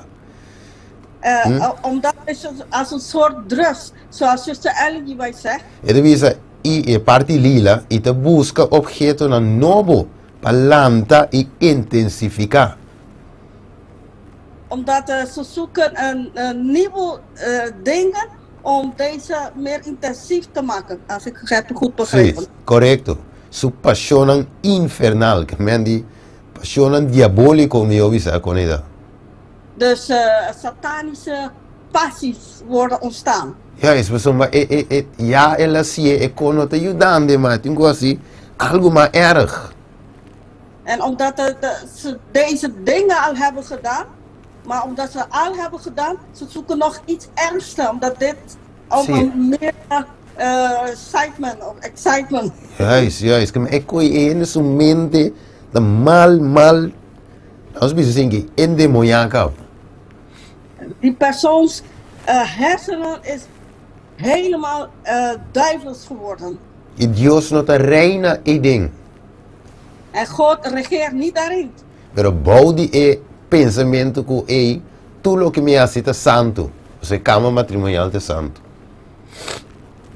Omdat het als een soort drugs, zoals zuster Ellie wij zegt. Ele visa e parte lila e te busca objeto na novo palanta e intensificar. Omdat ze zoeken een nieuwe dingen om deze meer intensief te maken, als ik het goed begrijp. Sí, correcto. Su pasionan infernal, que me die pasionan diabólico me avisa con ella. Dus satanische passies worden ontstaan. Ja, is pessoal, ja, ela zie ik kon het ajudando, maar toen was hij algo maar erg. En omdat ze deze dingen al hebben gedaan, maar omdat ze al hebben gedaan, ze zoeken nog iets ernstiger, omdat dit meer excitement. Juist, que ik kon je in zijn mente de mal, als we zeggen, endemoniaca. Die persoons hersenen is helemaal duivels geworden. En Dios no te reina e ding. En God regeert niet daarin. Pero bouw die pensamento com tu lo que me hace te santo. Você cama matrimonial te santo.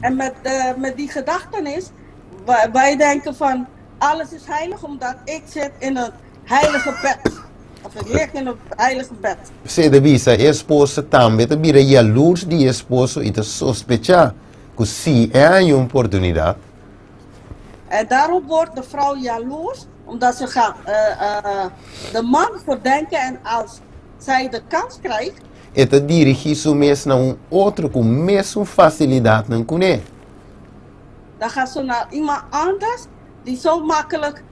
En met die gedachtenis, wij denken van alles is heilig omdat ik zit in een heilige bed. Of ik lig in een heilige bed. Você deve ser esposa também, te vira jaloers die esposo e te sospechar que se é uma oportunidade. En daarom wordt de vrouw jaloers, omdat ze gaat de man verdenken en als zij de kans krijgt. E te dirigir su mes na outro com mesma facilidade não com ele. Dan gaat ze naar iemand anders die zo makkelijk,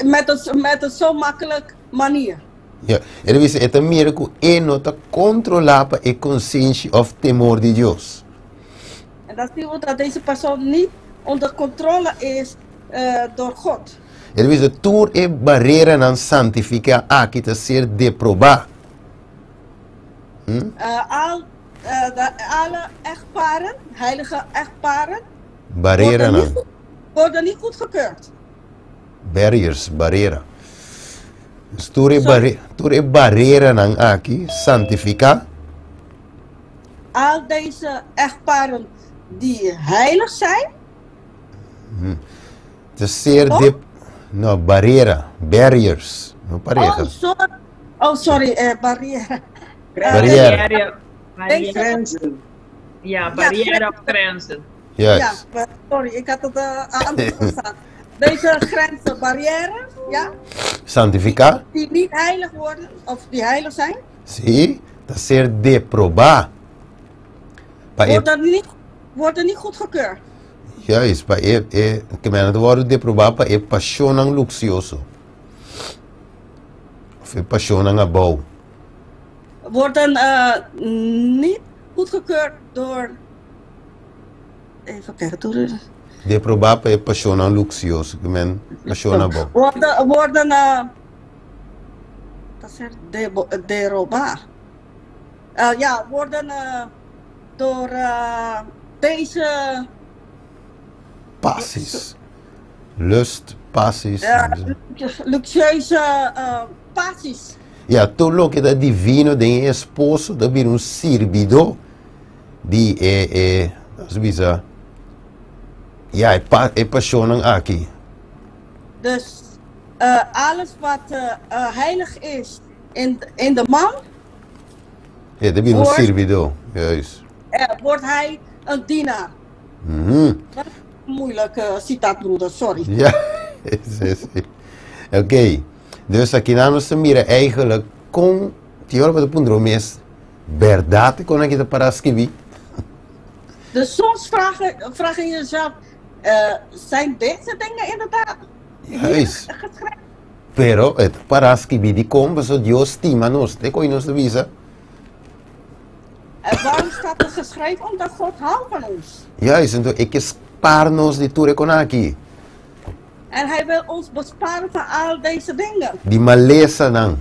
met een zo makkelijk manier. Ja, er is het miracle en nota controlapa e consciência of temor de Deus. En dan zien we dat deze persoon niet onder controle is door God. Er is het tour e barreira nan santifica aqui te ser deprobar. Alle echtparen, heilige echtparen, Barreira nan. worden niet goedgekeurd. Barriers, barreira. Dus tour e barreira nan aqui santifica. Al deze echtparen die heilig zijn. Te ser de... No, barreira. Barriers. No pareja. Sorry, barrière. Barrière. Grenzen. Ja, barrière of grenzen. Juist. Ja, sorry, ik had het anders verstaan. Deze grenzen, barrières, ja? Santifica. Die niet heilig worden, of die heilig zijn. Sim, te ser deprobar. Worden niet goedgekeurd. Juist, para que me han worden deprobar para e passionang luxuoso. Of e passionang abou. Worden niet goedgekeurd door. Even kijken, door. Deprobar para e passionang luxuoso. Que men passionang abou. Worden. Dat is deroba. Ja, worden door deze. Passes. Lust, passes. Luxueuze passies. Ja, todo lo que da divino de esposo da vir un servido di subisa. Ja, e passionang aqui. Dus alles wat heilig is in de man. Ja, da vir un servido. Juist. Wordt hij een dienaar. Dat is een moeilijke citaat, broeder, sorry. Ja, Oké. Dus aqui na nossa mira eigenlijk com teoria para pondro mes verdade con aqui para escrever. Dus soms vraag je jezelf, zijn deze dingen inderdaad Juist. geschreven? Pero het para escrever die kom, so Dios estima nos, te kon nos visa. En waarom staat er geschreven? Omdat God houdt van ons. Juist, então é que spar-nos de tudo com aqui. En hij wil ons besparen van al deze dingen. Die maleza dan.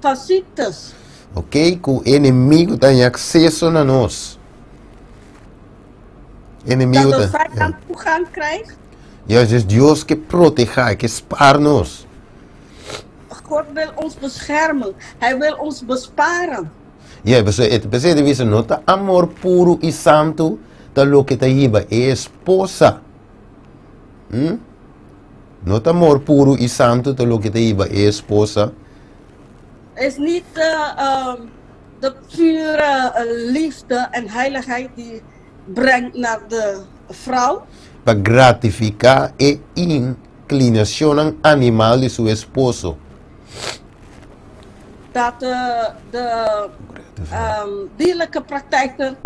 Van ziektes. Ok? Que o inimigo tem acesso a nós. Inimigo Dat de tem. vijand toegang krijgt. Juist, dus Deus que proteja, que spar-nos. God wil ons beschermen. Hij wil ons besparen. Ja, het precede visa nota amor puro e santo da lo que te iba e esposa. Nota amor puro e santo da lo que te iba e esposa. Is niet de pure liefde en heiligheid die brengt naar de vrouw. Para gratificar e inclinación animal de su esposo. Dat de dierlijke praktijken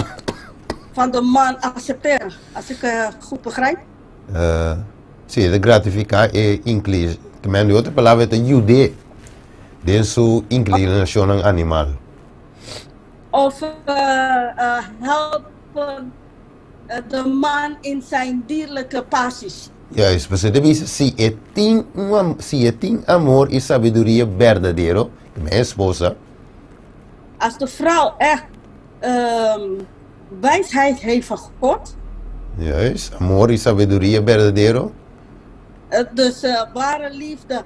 van de man accepteren. Als ik goed begrijp. Sí, de gratificar e inclinación. De otra palabra es ayude de su inclinación animal. Of helpen de man in zijn dierlijke passies. Juist, pues se dice, si tiene amor y sabiduría verdadero, mi esposa. Als de vrouw echt wijsheid heeft van God. Juist, amor y sabiduría verdadero. Dus ware liefde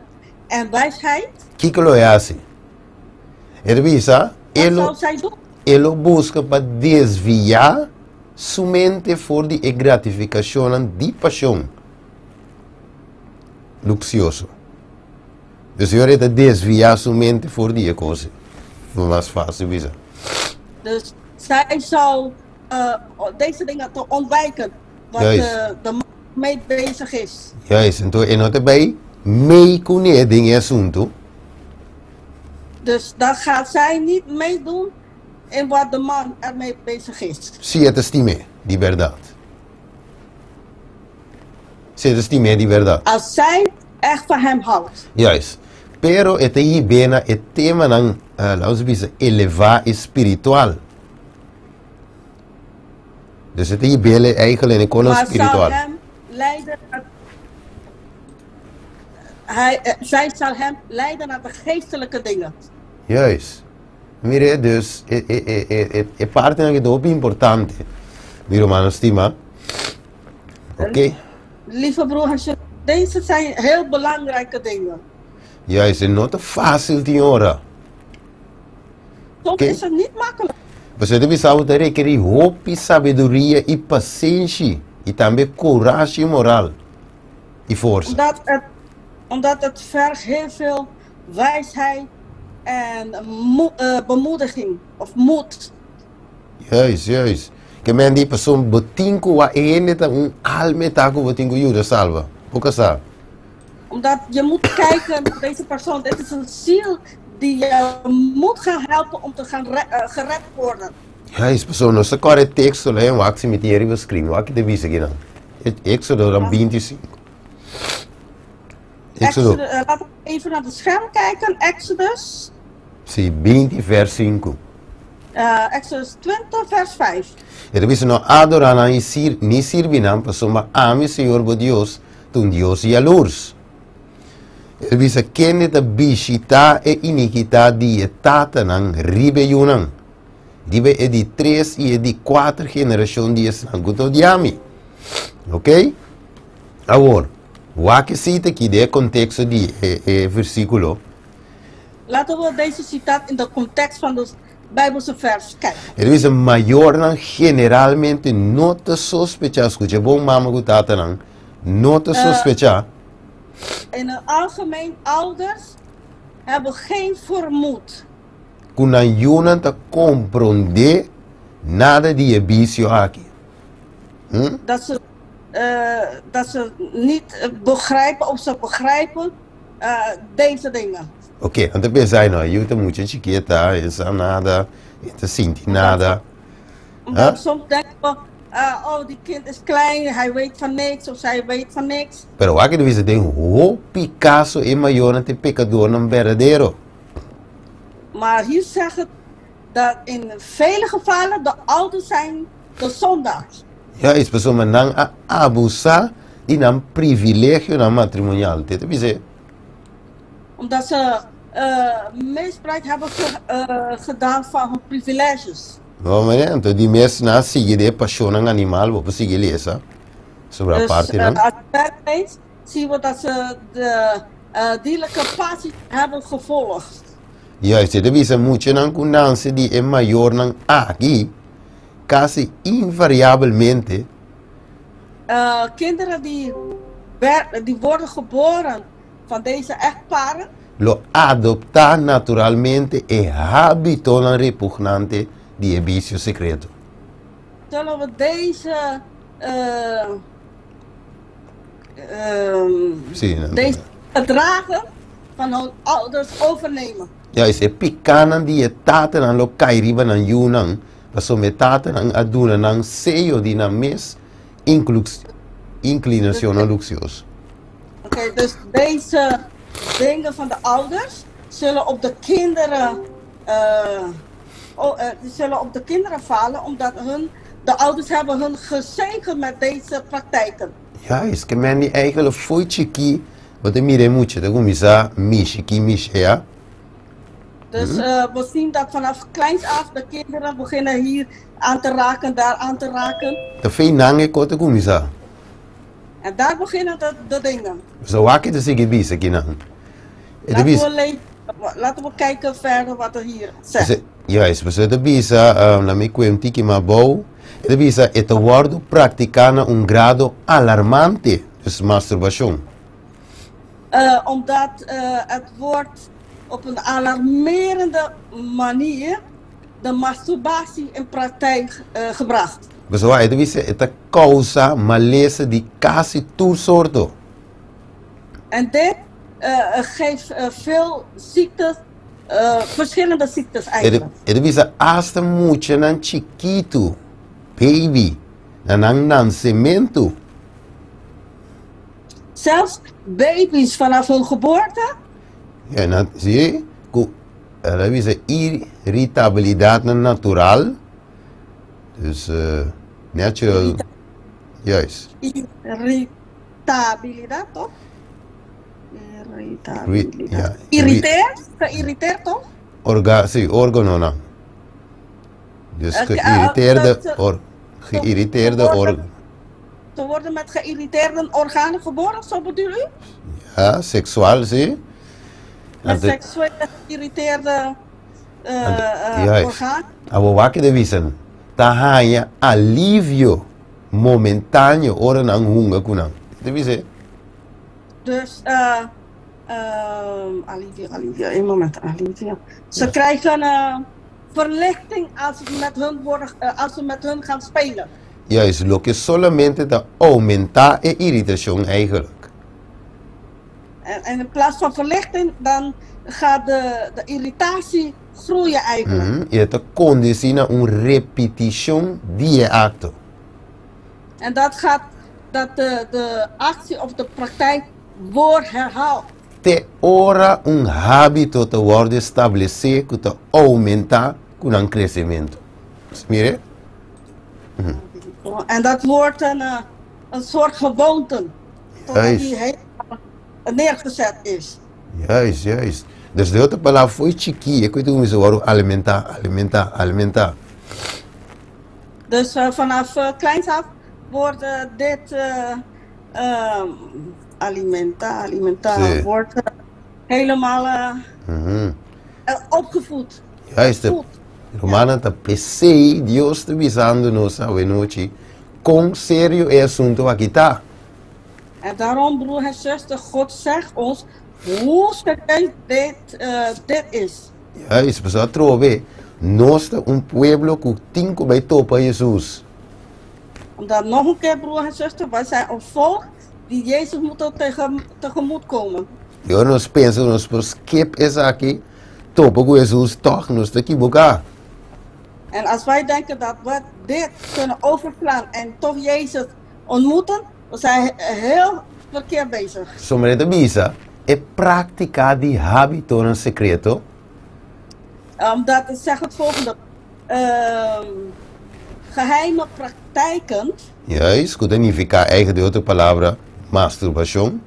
en wijsheid. ¿Qué lo hace? Revisa, él lo busca para desviar su mente por la gratificación de pasión. Luxuoso. Dus je hebt desviar su mente voor die cosa. Dat is fácil, visa. Dus zij zou deze dingen te ontwijken wat de man mee bezig is. Juist, en dat erbij mee kunnen dingen assunto. Dus dan gaat zij niet meedoen in wat de man ermee bezig is. Siete stime di verdad. Siete stime di verdad. Als zij echt van hem houdt. Juist. Pero ete hier bijna het thema dan, laten we zeggen, elevar espiritual. Dus het hier bijna eigenlijk een kono Maar spiritual. zal hem leiden naar, zij zal hem leiden naar de geestelijke dingen. Juist. Mire, dus, parte anche dopo importante. Mi romano stima. Oké? Lieve broer en zus, deze zijn heel belangrijke dingen. Juist, het is niet fácil te horen. Soms Oké. is het niet makkelijk. Você deve saber requerir hope, sabedoria e paciência. E também coragem moral. E força. Omdat het vergt heel veel wijsheid en bemoediging of moed. Juist, juist. Que men die persoon betinko wa ene ta alme tako betinko juda salva. Ook al sa. Omdat je moet kijken naar deze persoon. Dit is een ziel die je moet gaan helpen om te gaan gered worden. Juist, persoon. No se corre texto lá, wak se metieri we screen. Wak de visa gina. Exodo dan 25. Exodo. Laten we even naar het scherm kijken. Exodus. Sim, 20 vers 5. Exodus 20 vers 5. E deve ser no adorar ni sirvinam persoon maar ame Senhor bo Deus, toen Deus ia lurs. Deve ser kenne de bishita e iniquità die tata nang ribe yunang. Die é de 3 e de 4 geração die is nang guto diami. Ok? Agora, o que cita aqui de contexto de versículo. Laten we deze citaat in de context van de Bijbelse vers kijken. Er is een maior dan generalmente não te sospecha, escucha, bom mama gutata nang, não te sospecha. In het algemeen, ouders hebben geen vermoed. Kunan yunan te comprende nada die vicio aqui. Dat ze niet begrijpen of ze begrijpen deze dingen. Ok, ante pensar, não, eu te muito chiquita, essa nada, te sinti nada. Omdat soms denken we, oh die kind is klein, hij weet van niks of zij weet van niks. Pero aqui deve ser oh Picasso é maior ante pecador não verdadeiro. Maar hier zegt het dat in vele gevallen de ouders zijn de zondaars. Ja, is pessoa mas não abusar de um privilégio na matrimonial, te dizer. Omdat ze misbruik hebben gedaan van hun privileges. No, maar então die mensen na seguir de paixão animal, vou seguir lezen. Sobre a parte, Als je verder leest, zien we dat ze de dierlijke passie hebben gevolgd. Juist, dat is een moetje dan kundanse die é maior dan aqui, quase invariavelmente. Kinderen die worden geboren van deze echtparen. Lo adoptar naturalmente e habito dan repugnante die é vicio secreto. Zullen we deze deze gedragen van hun ouders overnemen. Ja, is pikanan die taten aan lo kairiba nan yunang, paso me taten aan aduna nan seyo di na mes inclinación a luxuos. Oké, dus deze dingen van de ouders zullen op de kinderen vallen, omdat de ouders hebben hun gezegend met deze praktijken. Ja, is que men die eigenlijk foi chiki, wat de mire mucho, de gumisa mishiki ja. Dus we zien dat vanaf kleins af de kinderen beginnen hier aan te raken, daar aan te raken. De fei nange kote gumisa. En daar beginnen de dingen. Zo wakke de sige bisa kinang. Laten we kijken verder wat er hier zegt. Ja, is dus de bisa, na me cuenti que ma bou, de bisa het wordt practicana un grado alarmante, dus masturbación. Omdat het wordt op een alarmerende manier de masturbatie in praktijk gebracht. Dus wat het is, het causa malese die quasi tu sordo. En dit geeft veel ziektes verschillende ziektes eigenlijk. Het is hasta mucho nan chiquito, baby, nan nacimiento. Zelfs baby's vanaf hun geboorte. Ja, dat zie je. Dat is een irritabiliteit natural. Dus natural. Juist. Irritabiliteit, toch? Irritabiliteit. Ja. Irriteerd? Geïrriteerd, toch? Organon. Dus geïrriteerde organen. Ze worden met geïrriteerde organen geboren, zo bedoel u? Ja, seksueel, zie je. Met seksueel geïrriteerde organen. Maar wat je wisten, dan ga je alivio momentâneo ora nang hunger kunang. Dat is het. Dus, alivio, een moment, alivio. Ze krijgen verlichting als ze met hun gaan spelen. Juist, lo que solamente te aumenta e irritatie eigenlijk. En in plaats van verlichting, dan gaat de irritatie groeien eigenlijk. Je te condiciona een repetition die acto. En dat gaat, dat de actie of de praktijk wordt herhaald. Te ora un hábito te worden estabelecido que te aumenta con un crecimiento. Mire? En dat wordt een soort gewoonte. Totdat die helemaal neergezet is. Juist. Dus de outra palavra foi chiqui. Ik weet hoe ze worden alimentar. Dus vanaf kleins af wordt dit alimentar wordt helemaal opgevoed. Juist. Romana te PC, Dios te visando nos a noite. Com sério é assunto aqui tá. En daarom, broer en zuster, God zegt ons hoe serieus dit is. Juist, pessoal trove. Nós é pueblo que tinco bij topa Jesus. Omdat nog een keer, broer en zuster, wij zijn een volk die Jezus moet tegemoet komen. Eu nós penso, nós por skip is aqui, topa com Jesus toch, nós te equivocar. En als wij denken dat we dit kunnen overslaan en toch Jezus ontmoeten, dan zijn we heel verkeerd bezig. Sobre de visa, é praticar de hábito en secreto. Dat zegt het volgende. Geheime praktijken. Juist, que significa eigen de outra palavra, masturbação.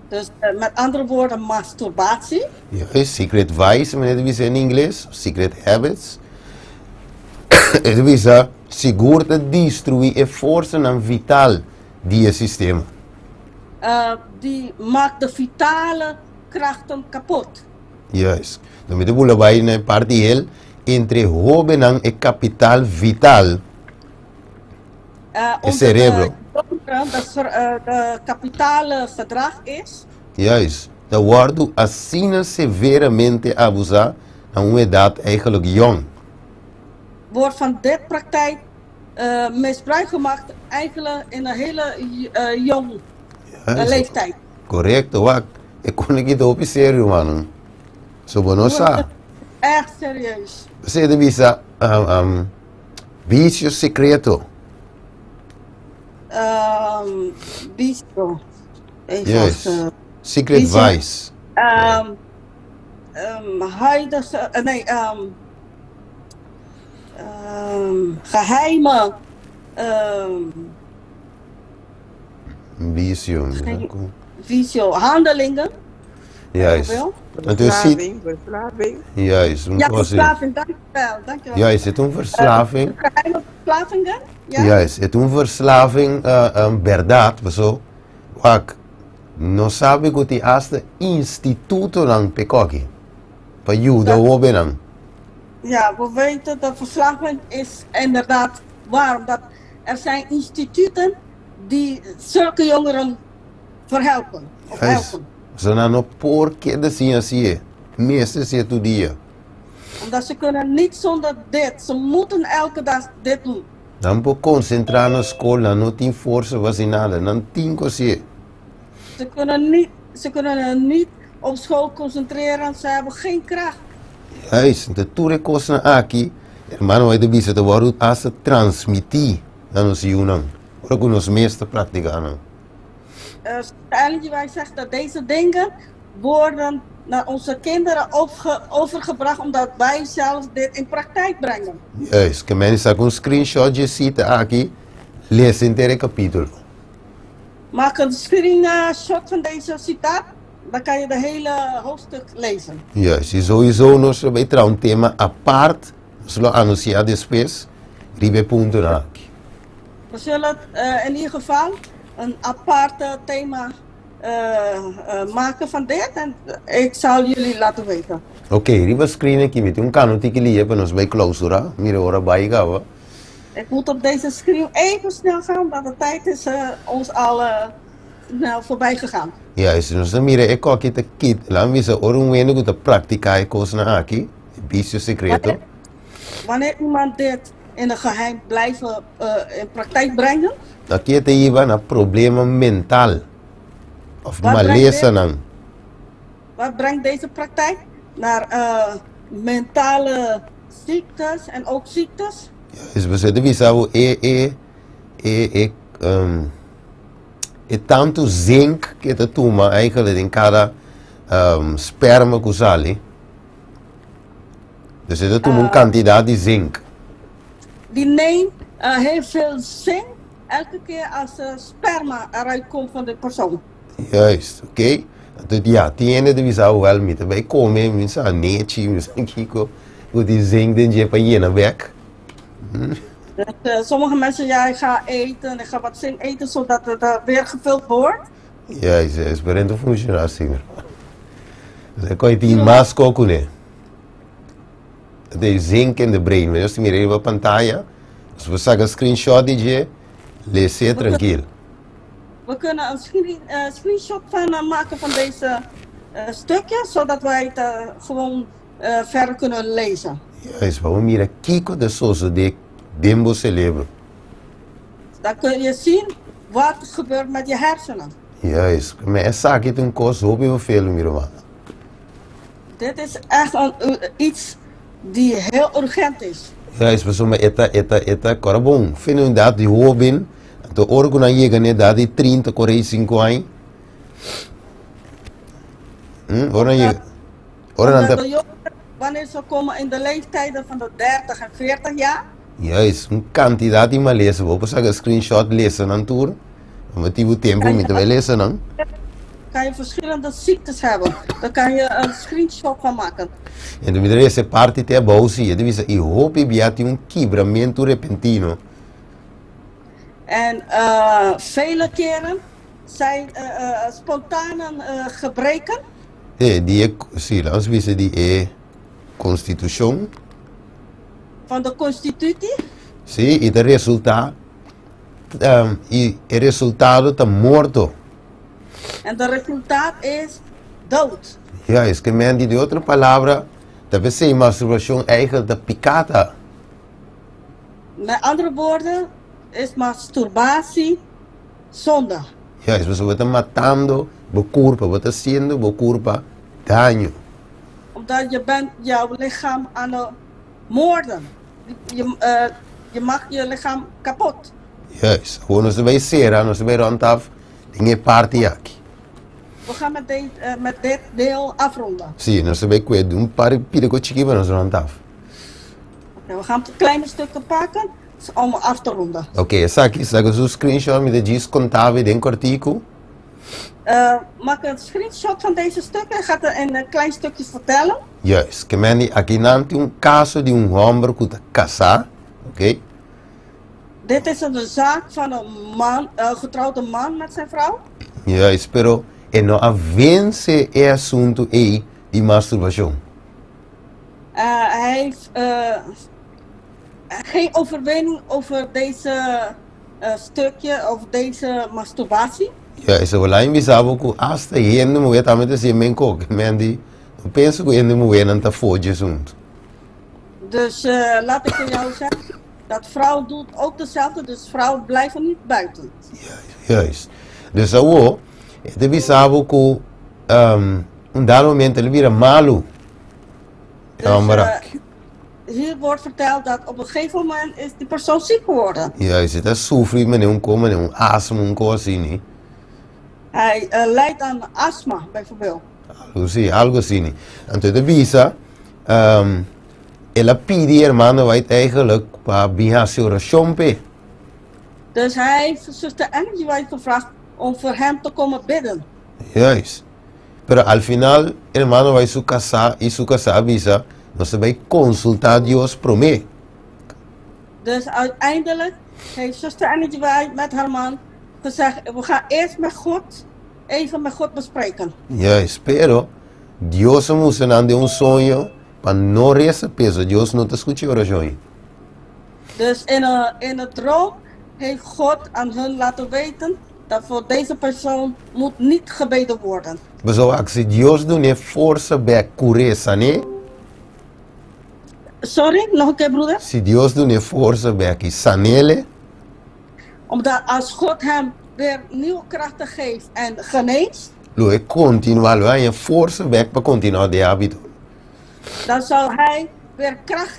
Dus met andere woorden, masturbatie. Juist, secret vice, meneer de visa in Engels, secret habits. Het visa, seguro te destruir e força não vital die systeem. Die maakt de vitale krachten kapot. Juist. Dan moet je boelen bij een partiel entre joven en capital vital. Het cerebro. De kapitale gedrag is. Juist. Dat wordt assim severamente abusado aan een edad eigenlijk jong. Wordt van dit praktijk misbruik gemaakt eigenlijk in een hele jonge leeftijd. Correct, wat? Ik kon niet op je serio, man. Zo bonosa. Echt serieus. Você de visa vicio secreto. Vicio. Yes. Secret vice. Geheime vicio handelingen. Juist. Verslaving. Juist. Ja, verslaving, dankjewel. Juist, het is een verslaving. Geheime verslavingen? Ja. Juist, het is een verslaving, verdad, zo. Wak, no sabe que te hace instituto ng pekoki. Pa juda wobenang. Ja, we weten dat verslaving is inderdaad waar, omdat er zijn instituten die zulke jongeren verhelpen. Of helpen. Ze zijn nog por que de ciência, meestal zie je dia. Omdat ze kunnen niet zonder dit, ze moeten elke dag dit doen. Dan po concentrar na school, não tem força vacinada, não tem coisa. Ze kunnen niet op school concentreren. Ze hebben geen kracht. Juist, de toere kosten aqui, hermano, vai de bisa te worden als het transmitie dan ons junang. Ook ons meeste praktikanen. Uiteindelijk wij zeggen dat deze dingen worden naar onze kinderen overgebracht omdat wij zelf dit in praktijk brengen. Juist, que men saca screenshot je ziet aqui, lees in het capítulo. Maak een screenshot van deze citaat, dan kan je de hele hoofdstuk lezen. Juist, e sowieso nós vamos trazer tema apart, nós vamos anunciar depois, ribe punto aqui. We zullen in ieder geval een apart thema maken van dit en ik zal jullie laten weten. Oké, ribe screen aqui, met kano tiki liye para nós vai clausura, mire ora vai gawa. Ik moet op deze screen even snel gaan, want de tijd is ons al snel voorbij gegaan. Ja, is nós mire e aqui te kit, lá me se ora weno que te praticar e coisa aqui, bicho secreto. Wanneer iemand dit in een geheim blijven in praktijk brengen. Aqui te iba na problema mental. Of maleza dan. Wat brengt deze praktijk? Naar mentale ziektes en ook ziektes. Dus we zetten wie zou tanto zink que te toma eigenlijk in cada sperma kusali. Dus je toma een quantiteit die zink. Die neemt heel veel zink elke keer als sperma eruit komt van de persoon. Juist, oké. Dus ja, die ene die zou wel met bij komen, mensen aan neetje, mensen kijken hoe die zink dan je van je weg. Dus, sommige mensen, ja, ik ga eten, ik ga wat zink eten zodat het weer gevuld wordt. Ja, is berend te functioneren, singer. Dus dan kan je die maas koken, hè. De zink in de brain, maar als je meer even op pantalla, als we zeggen screenshot die je, lees je tranquil. We kunnen een screenshot van maken van deze stukjes, zodat wij het gewoon verder kunnen lezen. Juist, we mira Kiko de Soso de Dembo Celebro. Dan kun je zien wat er gebeurt met je hersenen. Juist, maar een zaak heeft een kost, hoop je veel meer. Dit is echt iets die heel urgent is. Juist, we zullen eta, corabon. Vinden we dat die hoop in, de organa jegane dat die 30, 45 jaar. Wanneer ze komen in de leeftijden van de 30 en 40 jaar. Juist, een kandidaat die maar lezen. We zeggen een screenshot lezen aan toer. Met die tempo moeten wij lezen dan. Kan je verschillende ziektes hebben. Daar kan je een screenshot van maken. En dan is de parte te bouzie. Dus ik hoop dat je een quebramento repentino. En vele keren zijn spontane gebreken. Die zie, laten we zeggen die constitution. Van de constitutie. Sim, e de resultado, resultado está morto. En de resultaat is dood. Ja, is que men die outra palavra, talvez sem masturbação eigenlijk de picata. Met andere woorden is masturbatie zonde. Ja, is você está matando, bo culpa, você está haciendo, bo culpa, daño. Omdat je bent jouw lichaam aan het moorden. Je maakt je lichaam kapot. Juist, gewoon als wij zeer, als wij rondaf, dingen party aqui. We gaan met dit deel afronden. Sim, als wij kwijt doen, paar pirico chiqui bij ons rondaf. We gaan kleine stukken pakken om af te ronden. Oké, essa aqui, zo'n screenshot met de G's contável in artikel. Maak een screenshot van deze stukken en gaat er in klein stukjes vertellen. Juist, que men aqui não tem caso de homem que está casado, oké? Dit is een zaak van een man, getrouwde man met zijn vrouw. Juist, pero não avance o assunto aí de masturbação. Hij heeft geen overwinning over deze stukje, over deze masturbatie. Ja, isso vai lá em Bisabo que hasta ainda não é também assim bem coque, men die penso que ainda não é nanta foge junto. Dus laat ik voor jou zeggen, dat vrouw doet ook dezelfde, dus vrouwen blijven niet buiten. Juist. Dus zo, het Bisabo que En dat moment er weer malu. Dus, hier wordt verteld dat op een gegeven moment is die persoon ziek geworden. Juist, het is sofrer met een komen en een asem een koosini. Hij lijdt aan astma bijvoorbeeld. Algo zien. En toen de visa, ela pidi hermano weet eigenlijk pa bihasio shompe. Dus hij heeft zuster Energy White gevraagd om voor hem te komen bidden. Juist. Pero al final, hermano vai su casa visa, no se vai consultar Dios prome. Dus uiteindelijk heeft zuster Energy White met haar man gezegd, we gaan eerst met God, even met God bespreken. Juist, pero Dios se muestra de un sueño para no reza peso. Dios no te escucha oración. Dus in een droom heeft God aan hun laten weten dat voor deze persoon moet niet gebeden worden. Mas eu acho que Deus não é força para curar, né? Sorry, nog een keer broeder? Se Deus não é força para sanele, Omdat als God hem weer nieuwe krachten geeft en geneest, lo é continuar, lo é força para continuar de hábito. dan zal hij weer kracht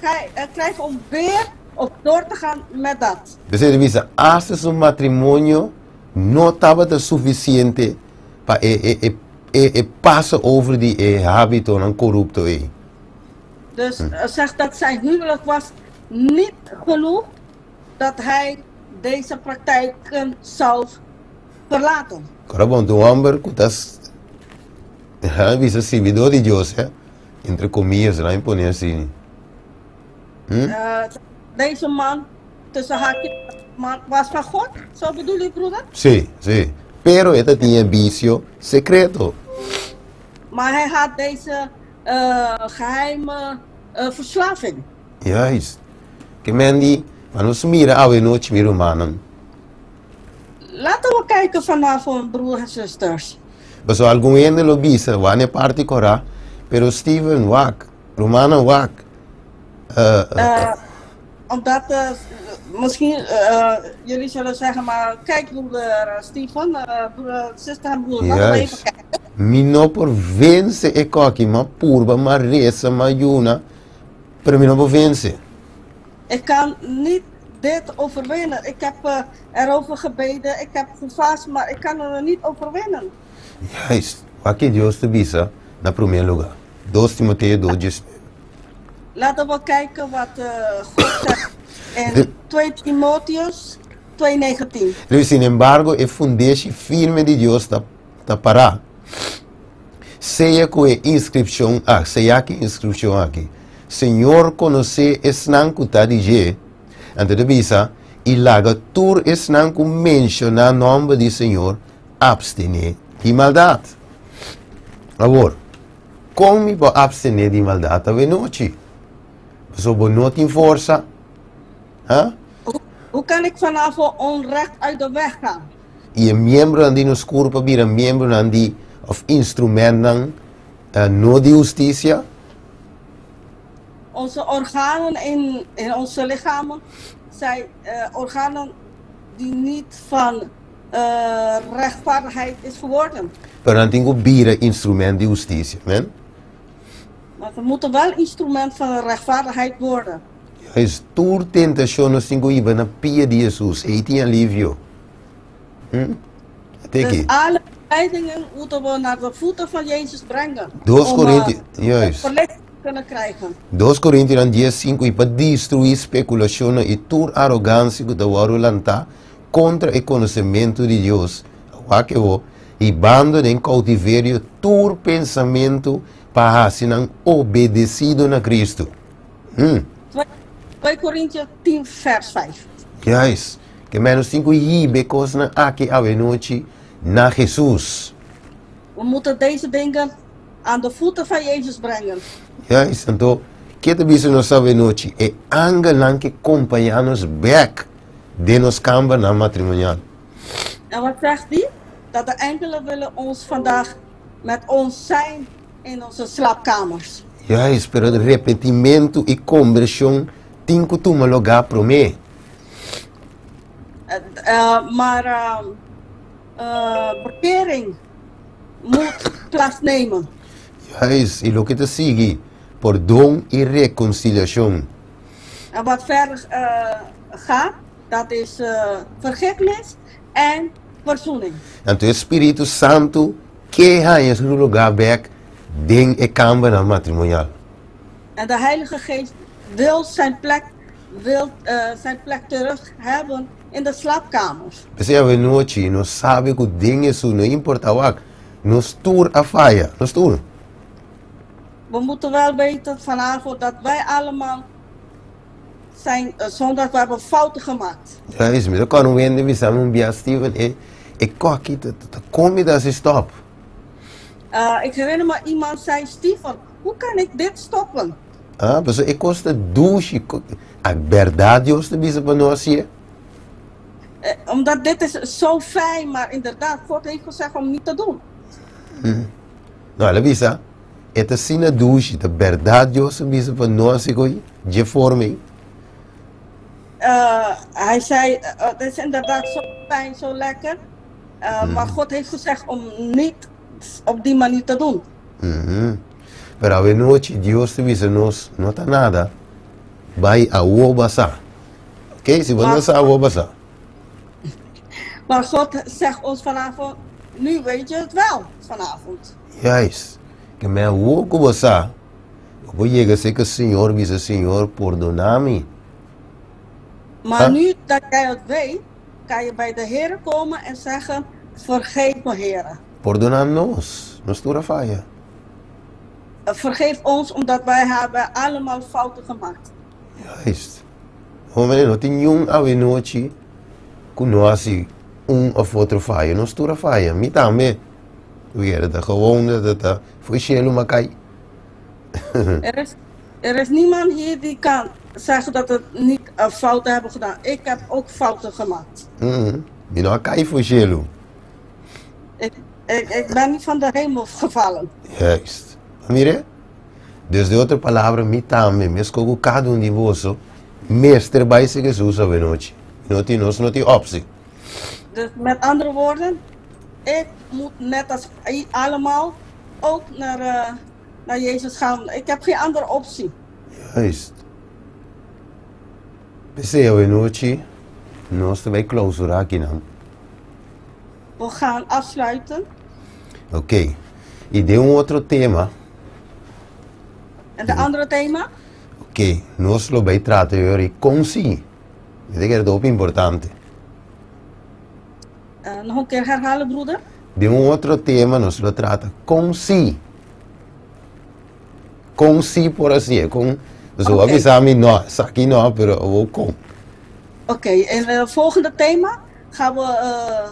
krijgen om weer op door te gaan met dat. Você deve dizer, hasta um matrimônio não estava suficiente para passar over die hábito não corrupto aí. Dus zegt dat zijn huwelijk was niet genoeg dat hij deze praktijken zou verlaten. Agora bom, do homem que estás, visa servidor de Deus, entre comillas, lá impõe assim. Deze man tussen haakjes was van God, zo bedoel je broeder? Sim, sim. Pero esta tinha vicio secreto. Maar hij had deze geheime verslaving. Juist. Que men die, maar ons mira oude noite meer humanen. Laten we kijken vanavond, broers en zusters. Maar zo algum ende lo bisa, wanneer party cora, pero Steven wak, Romanen wak. Omdat misschien jullie zullen zeggen, maar kijk broeder Steven, zuster en broer, laten we even kijken. Mi no por vence e coqui, ma purba, ma resa, ma yuna, pero mi no por vence. Ik kan niet dit overwinnen. Ik heb erover gebeden, ik heb gevast, maar ik kan er niet overwinnen. Juist. Wat que Deus te bisa, na primeiro lugar. 2 Timoteus 2. Laten we kijken wat God zegt in 2 Timotheus 2:19. Sin embargo, é fundeixe firme de Deus tá parar. Seja com a inscrição, seja que inscrição aqui. Senhor conhece esnan kuta dije. Ante de bisa, e laga tur esnan ku mencionar nome de Senhor, abstener de maldade. Agora, como me pode abstener de maldade a noite? Zo benot in força. Hoe kan ik vanavond onrecht uit de weg gaan? E een membro die nos corpo bir een membro die of instrumenten no de justicia. Onze organen in onze lichamen zijn organen die niet van rechtvaardigheid is geworden. Maar dan tengo bir instrument de justicia, men? Maar we moeten wel instrument van de rechtvaardigheid worden. Es tur tentação nos tengo iba na pia de Jesus, eiti alívio. Dus alle leidingen moeten we naar de voeten van Jezus brengen. 2 Coríntios, juist. Verlichting kunnen krijgen. 2 Coríntios 10:5 para destruir especulação e tur arrogância que tawaro lanta contra o conhecimento de Deus. Wakewo e bando em cautiverio tur pensamento para serem obedecido na Cristo. 2 Corinthians 10 vers 5. Juist. Que menos 5 ibe coisa aqui a noite na Jesus. We moeten deze dingen aan de voeten van Jezus brengen. Juist. Então, que te bisa nos sabe noite é angelang que companheiros back de nos camber na matrimonial. En wat zegt hij? Dat de engelen willen ons vandaag met ons zijn in onze slaapkamers. Juist, pero de repetimento e conversão tem que tomar lugar para mim. Maar bekering moet plaatsnemen. Juist, y lo que te sigue, perdón y reconciliación. En wat verder gaat, dat is vergiffenis en verzoening. En tu Espíritu Santo, que hay en su lugar back, den e kamer matrimonial. En de Heilige Geest wil zijn plek terug hebben in de slaapkamers. Pensei we noite, não sabe que o ding isso não importa o não stuur a faia, não stuur. We moeten wel weten vanavond dat wij allemaal zijn zondag, we hebben fouten gemaakt. Ja, is me, dan kan we in de samen bij Steven, ik kan niet, kom je dat ze stop. Ik herinner me iemand zei, Steven, hoe kan ik dit stoppen? Ah, dus ik kost het douche, ik verdade Deus te bieden para nós hier. Omdat dit is zo fijn, maar inderdaad, God heeft gezegd om niet te doen. Nou, Levisa, het is een douche, de verdade Deus te bieden para nós hier, je vorming. Hij zei, het is inderdaad zo fijn, zo lekker. Maar God heeft gezegd om niet op die manier te doen. Pero a noite Deus te bieden nos, não está nada. Vai a wobasa. Oké, se você não wobasa. Maar God zegt ons vanavond, nu weet je het wel, vanavond. Juist. Que me wo wobasa. Eu vou chegar a ser que o Senhor diz, Senhor, perdona-me. Maar nu dat jij het weet, kan je bij de Heer komen en zeggen, vergeef me, Heer. Perdona-nos, nos tua falha. Vergeef ons, omdat wij hebben allemaal fouten gemaakt. Juist. Homem, não tem a noite que nós of outra falha, nos tua falha. Me também. Weer dat gewoon dat voor Shelo Makai. Er is niemand hier die kan zeggen dat het niet fouten hebben gedaan. Ik heb ook fouten gemaakt. Je nou Kai voor Shelo. Ik ben niet van de hemel gevallen. Juist. Mire? Dus de outra palavra, me também, mesmo cada de vós, meester bij zich Jesus a noite. Não tem optie. Dus met andere woorden, ik moet net als allemaal ook naar Jezus gaan. Ik heb geen andere optie. Juist. Pensei a noite, nós também clausurar aqui não. We gaan afsluiten. Oké. E de outro tema. En de andere thema? Oké, nós lo vai tratar hoje com si. Ik denk dat het ook importante. Nog een keer herhalen, broeder. De outro tema nós lo trata com si. Com si por assim, com. Dus we hebben no, aqui no, pero ook com. Oké, en het volgende thema gaan we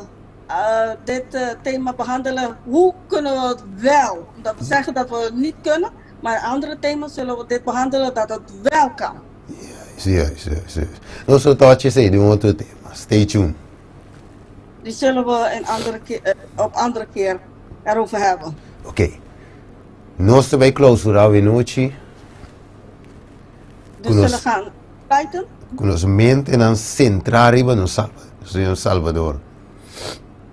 dit thema behandelen. Hoe kunnen we het wel? Dat we zeggen dat we het niet kunnen, maar in andere thema's zullen we dit behandelen dat het wel kan. Juist. Nós só touch say de outro tema. Stay tuned. Die zullen we op andere keer erover hebben. Oké. Nós também clausurar a noite. Dus we zullen gaan sluiten. Com nos mente en centrar no Salvador.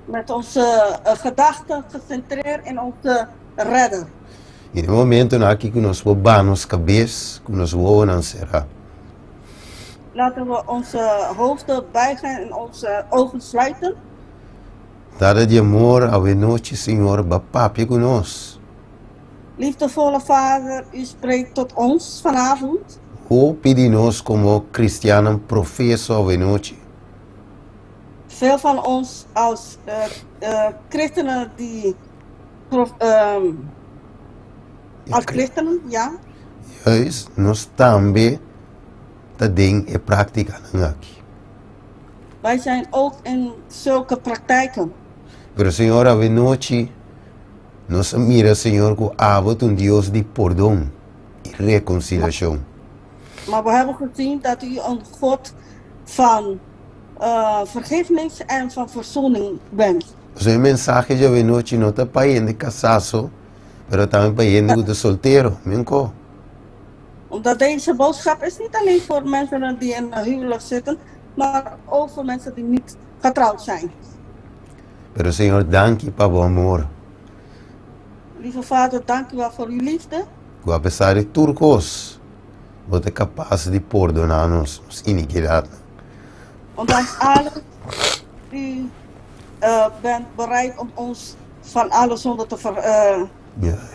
Met onze gedachten gecentreerd in onze redder. In het moment aqui que nós vamos cabeça, que nós vamos encerrar. Laten we onze hoofden buigen en onze ogen sluiten. Dada de amor a noite, Senhor, papi conosco. Liefdevolle Vader, u spreekt tot ons vanavond. Hoe pedi nós como cristianos professo a noite? Veel van ons als christenen die als christenen, ja. Juist, nós também dat ding e praticando aqui. Wij zijn ook in zulke praktijken. Pero Senhor, a noite, nós mira, Senhor, que avot Deus de perdão e reconciliação. Maar we hebben gezien dat u een God van vergiffenis en van verzoening bent. Zijn mensagem de noite não está para gente casado, pero também para gente que solteiro, menko. Omdat deze boodschap is niet alleen voor mensen die in een huwelijk zitten, maar ook voor mensen die niet getrouwd zijn. Pero Senhor, dank je, Papa amor. Lieve Vader, dank u wel voor uw liefde. Que apesar de turcos, você é capaz de perdonar-nos as iniquidades. Ondanks alles, u bent bereid om ons van alle zonde te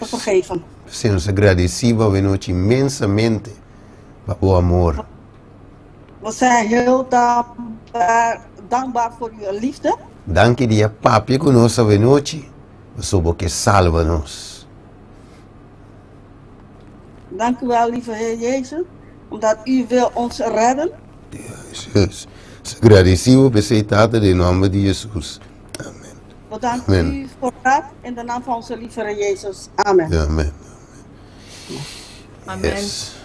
vergeven. Somos agradecidos a noite imensamente por o amor. We zijn heel dankbaar voor uw liefde. Dank je die papi conosco a noite, sobre que salva-nos. Dank u wel, lieve Heer Jezus, omdat u wil ons redden. Jesus. Agradecido por aceitar em nome de Jesus. Amen. We danken u voor dat in de naam van onze lieve Heer Jezus. Amen. Amen. Amen. Yes.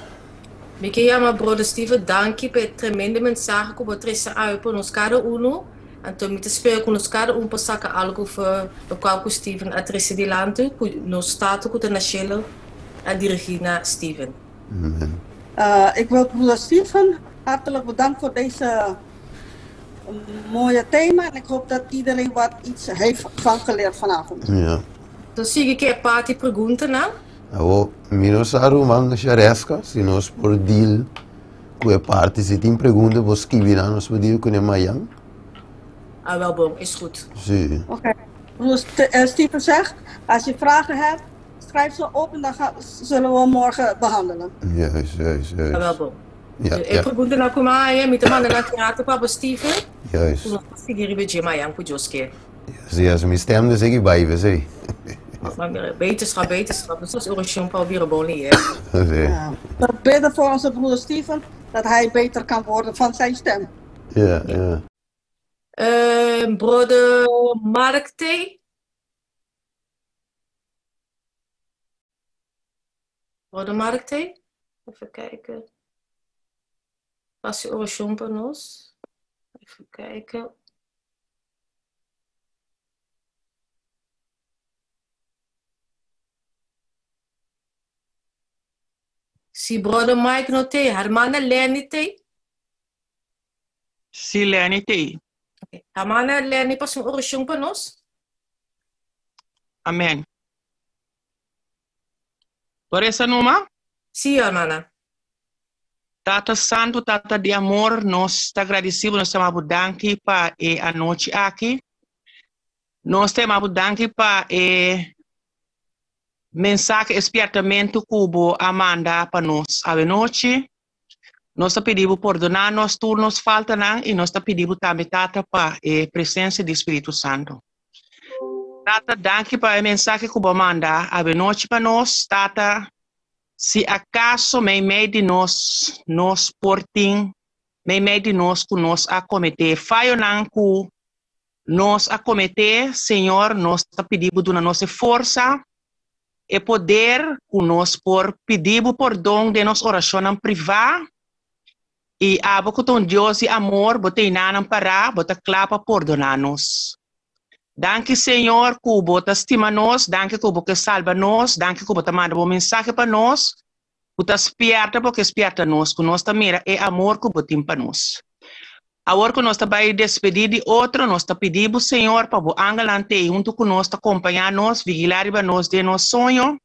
Me chamo brother Steven, danke per tremende mensagem que você trouxe aí para nós cada um. Então, me espero que nós cada para sacar algo para o qual o Steven a trouxe de lado, que nós staat que na Shell a dirigir naar Steven. Amen. Ik wil broeder Steven hartelijk bedanken voor deze mooie thema en ik hoop dat iedereen wat iets heeft van geleerd vanavond. Ja. Dan zie ik een paar perguntas, né? Agora, nós arrumamos a resca, se nós por deal, que é parte, se tem pergunta, você escrever nós por deal com amanhã. Ah, wel bom, is goed. Sim. Oké. Broeder Steven zegt, als je vragen hebt, schrijf ze op en dan zullen we morgen behandelen. Juist. Ah, wel bom. Ja, Eu pergunto na Kumaya, me tomando na teatro para o Steven. Juist. Nós conseguimos ver amanhã com o Joske. Sim, as minhas stemmen zeg ik bij we, zie. Maar beterschap, dus dat is Eurosjon Paul Bieraboni, hè. Ja. We bidden voor onze broeder Steven dat hij beter kan worden van zijn stem. Ja. Broeder Mark T. Broeder Mark T. Even kijken. Was je Eurosjon Panos? Even kijken. Si brother Mike no te, hermana Lenny te. Si Lenny te. Okay. Hermana Lenny pas een orosjong panos. Amen. Por essa numa? Si, hermana. Tata Santo, Tata de amor, nós te agradecemos, nós estamos danke para a noite aqui. Nós estamos danke para mensagem espertamento cubo Amanda para nós a noite. Nós te pedimos perdonar nos turnos falta não e nós te pedimos também tata para a presença do Espírito Santo. Tata danke para a mensagem cubo Amanda a noite para nós tata. Se acaso meio de nós portim, meio de nós que nós acometer, falho não que nós acometer, Senhor, nós te pedimos da nossa força e poder que nós por pedimos perdão de nossa oração privada e abo que tom Deus e amor, botei não parar, bota clapa perdonar-nos. Danke, Senhor, que você estima nós, danke que você salva nós, danke que você manda mensagem para nós, que você espierta porque espierta nós, que nós também é amor que você tem para nós. Agora que nós estamos despedir de outro, nós pedimos, Senhor, para você angelante junto com nós, acompanhar nós, vigilar nós de nosso sonho,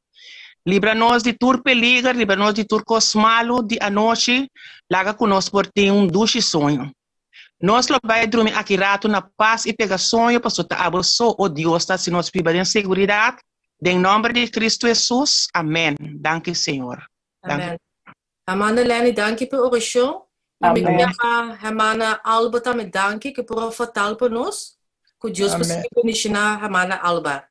livra-nos de tur peligro, livra-nos de tur cosmalo, de a noite, laga que nós por ter duche sonho. Nós vamos dormir aqui rato na paz e pegar sonho para sua abençoa o Deus está se nós vivemos em segurança. Em nome de Cristo Jesus. Amém. Danke, Senhor. Amen. Hermana Lenny, danke por oração. E me chama Hermana Alba também danke que por fatal para nós. Que Deus possa bendicionar Hermana Alba.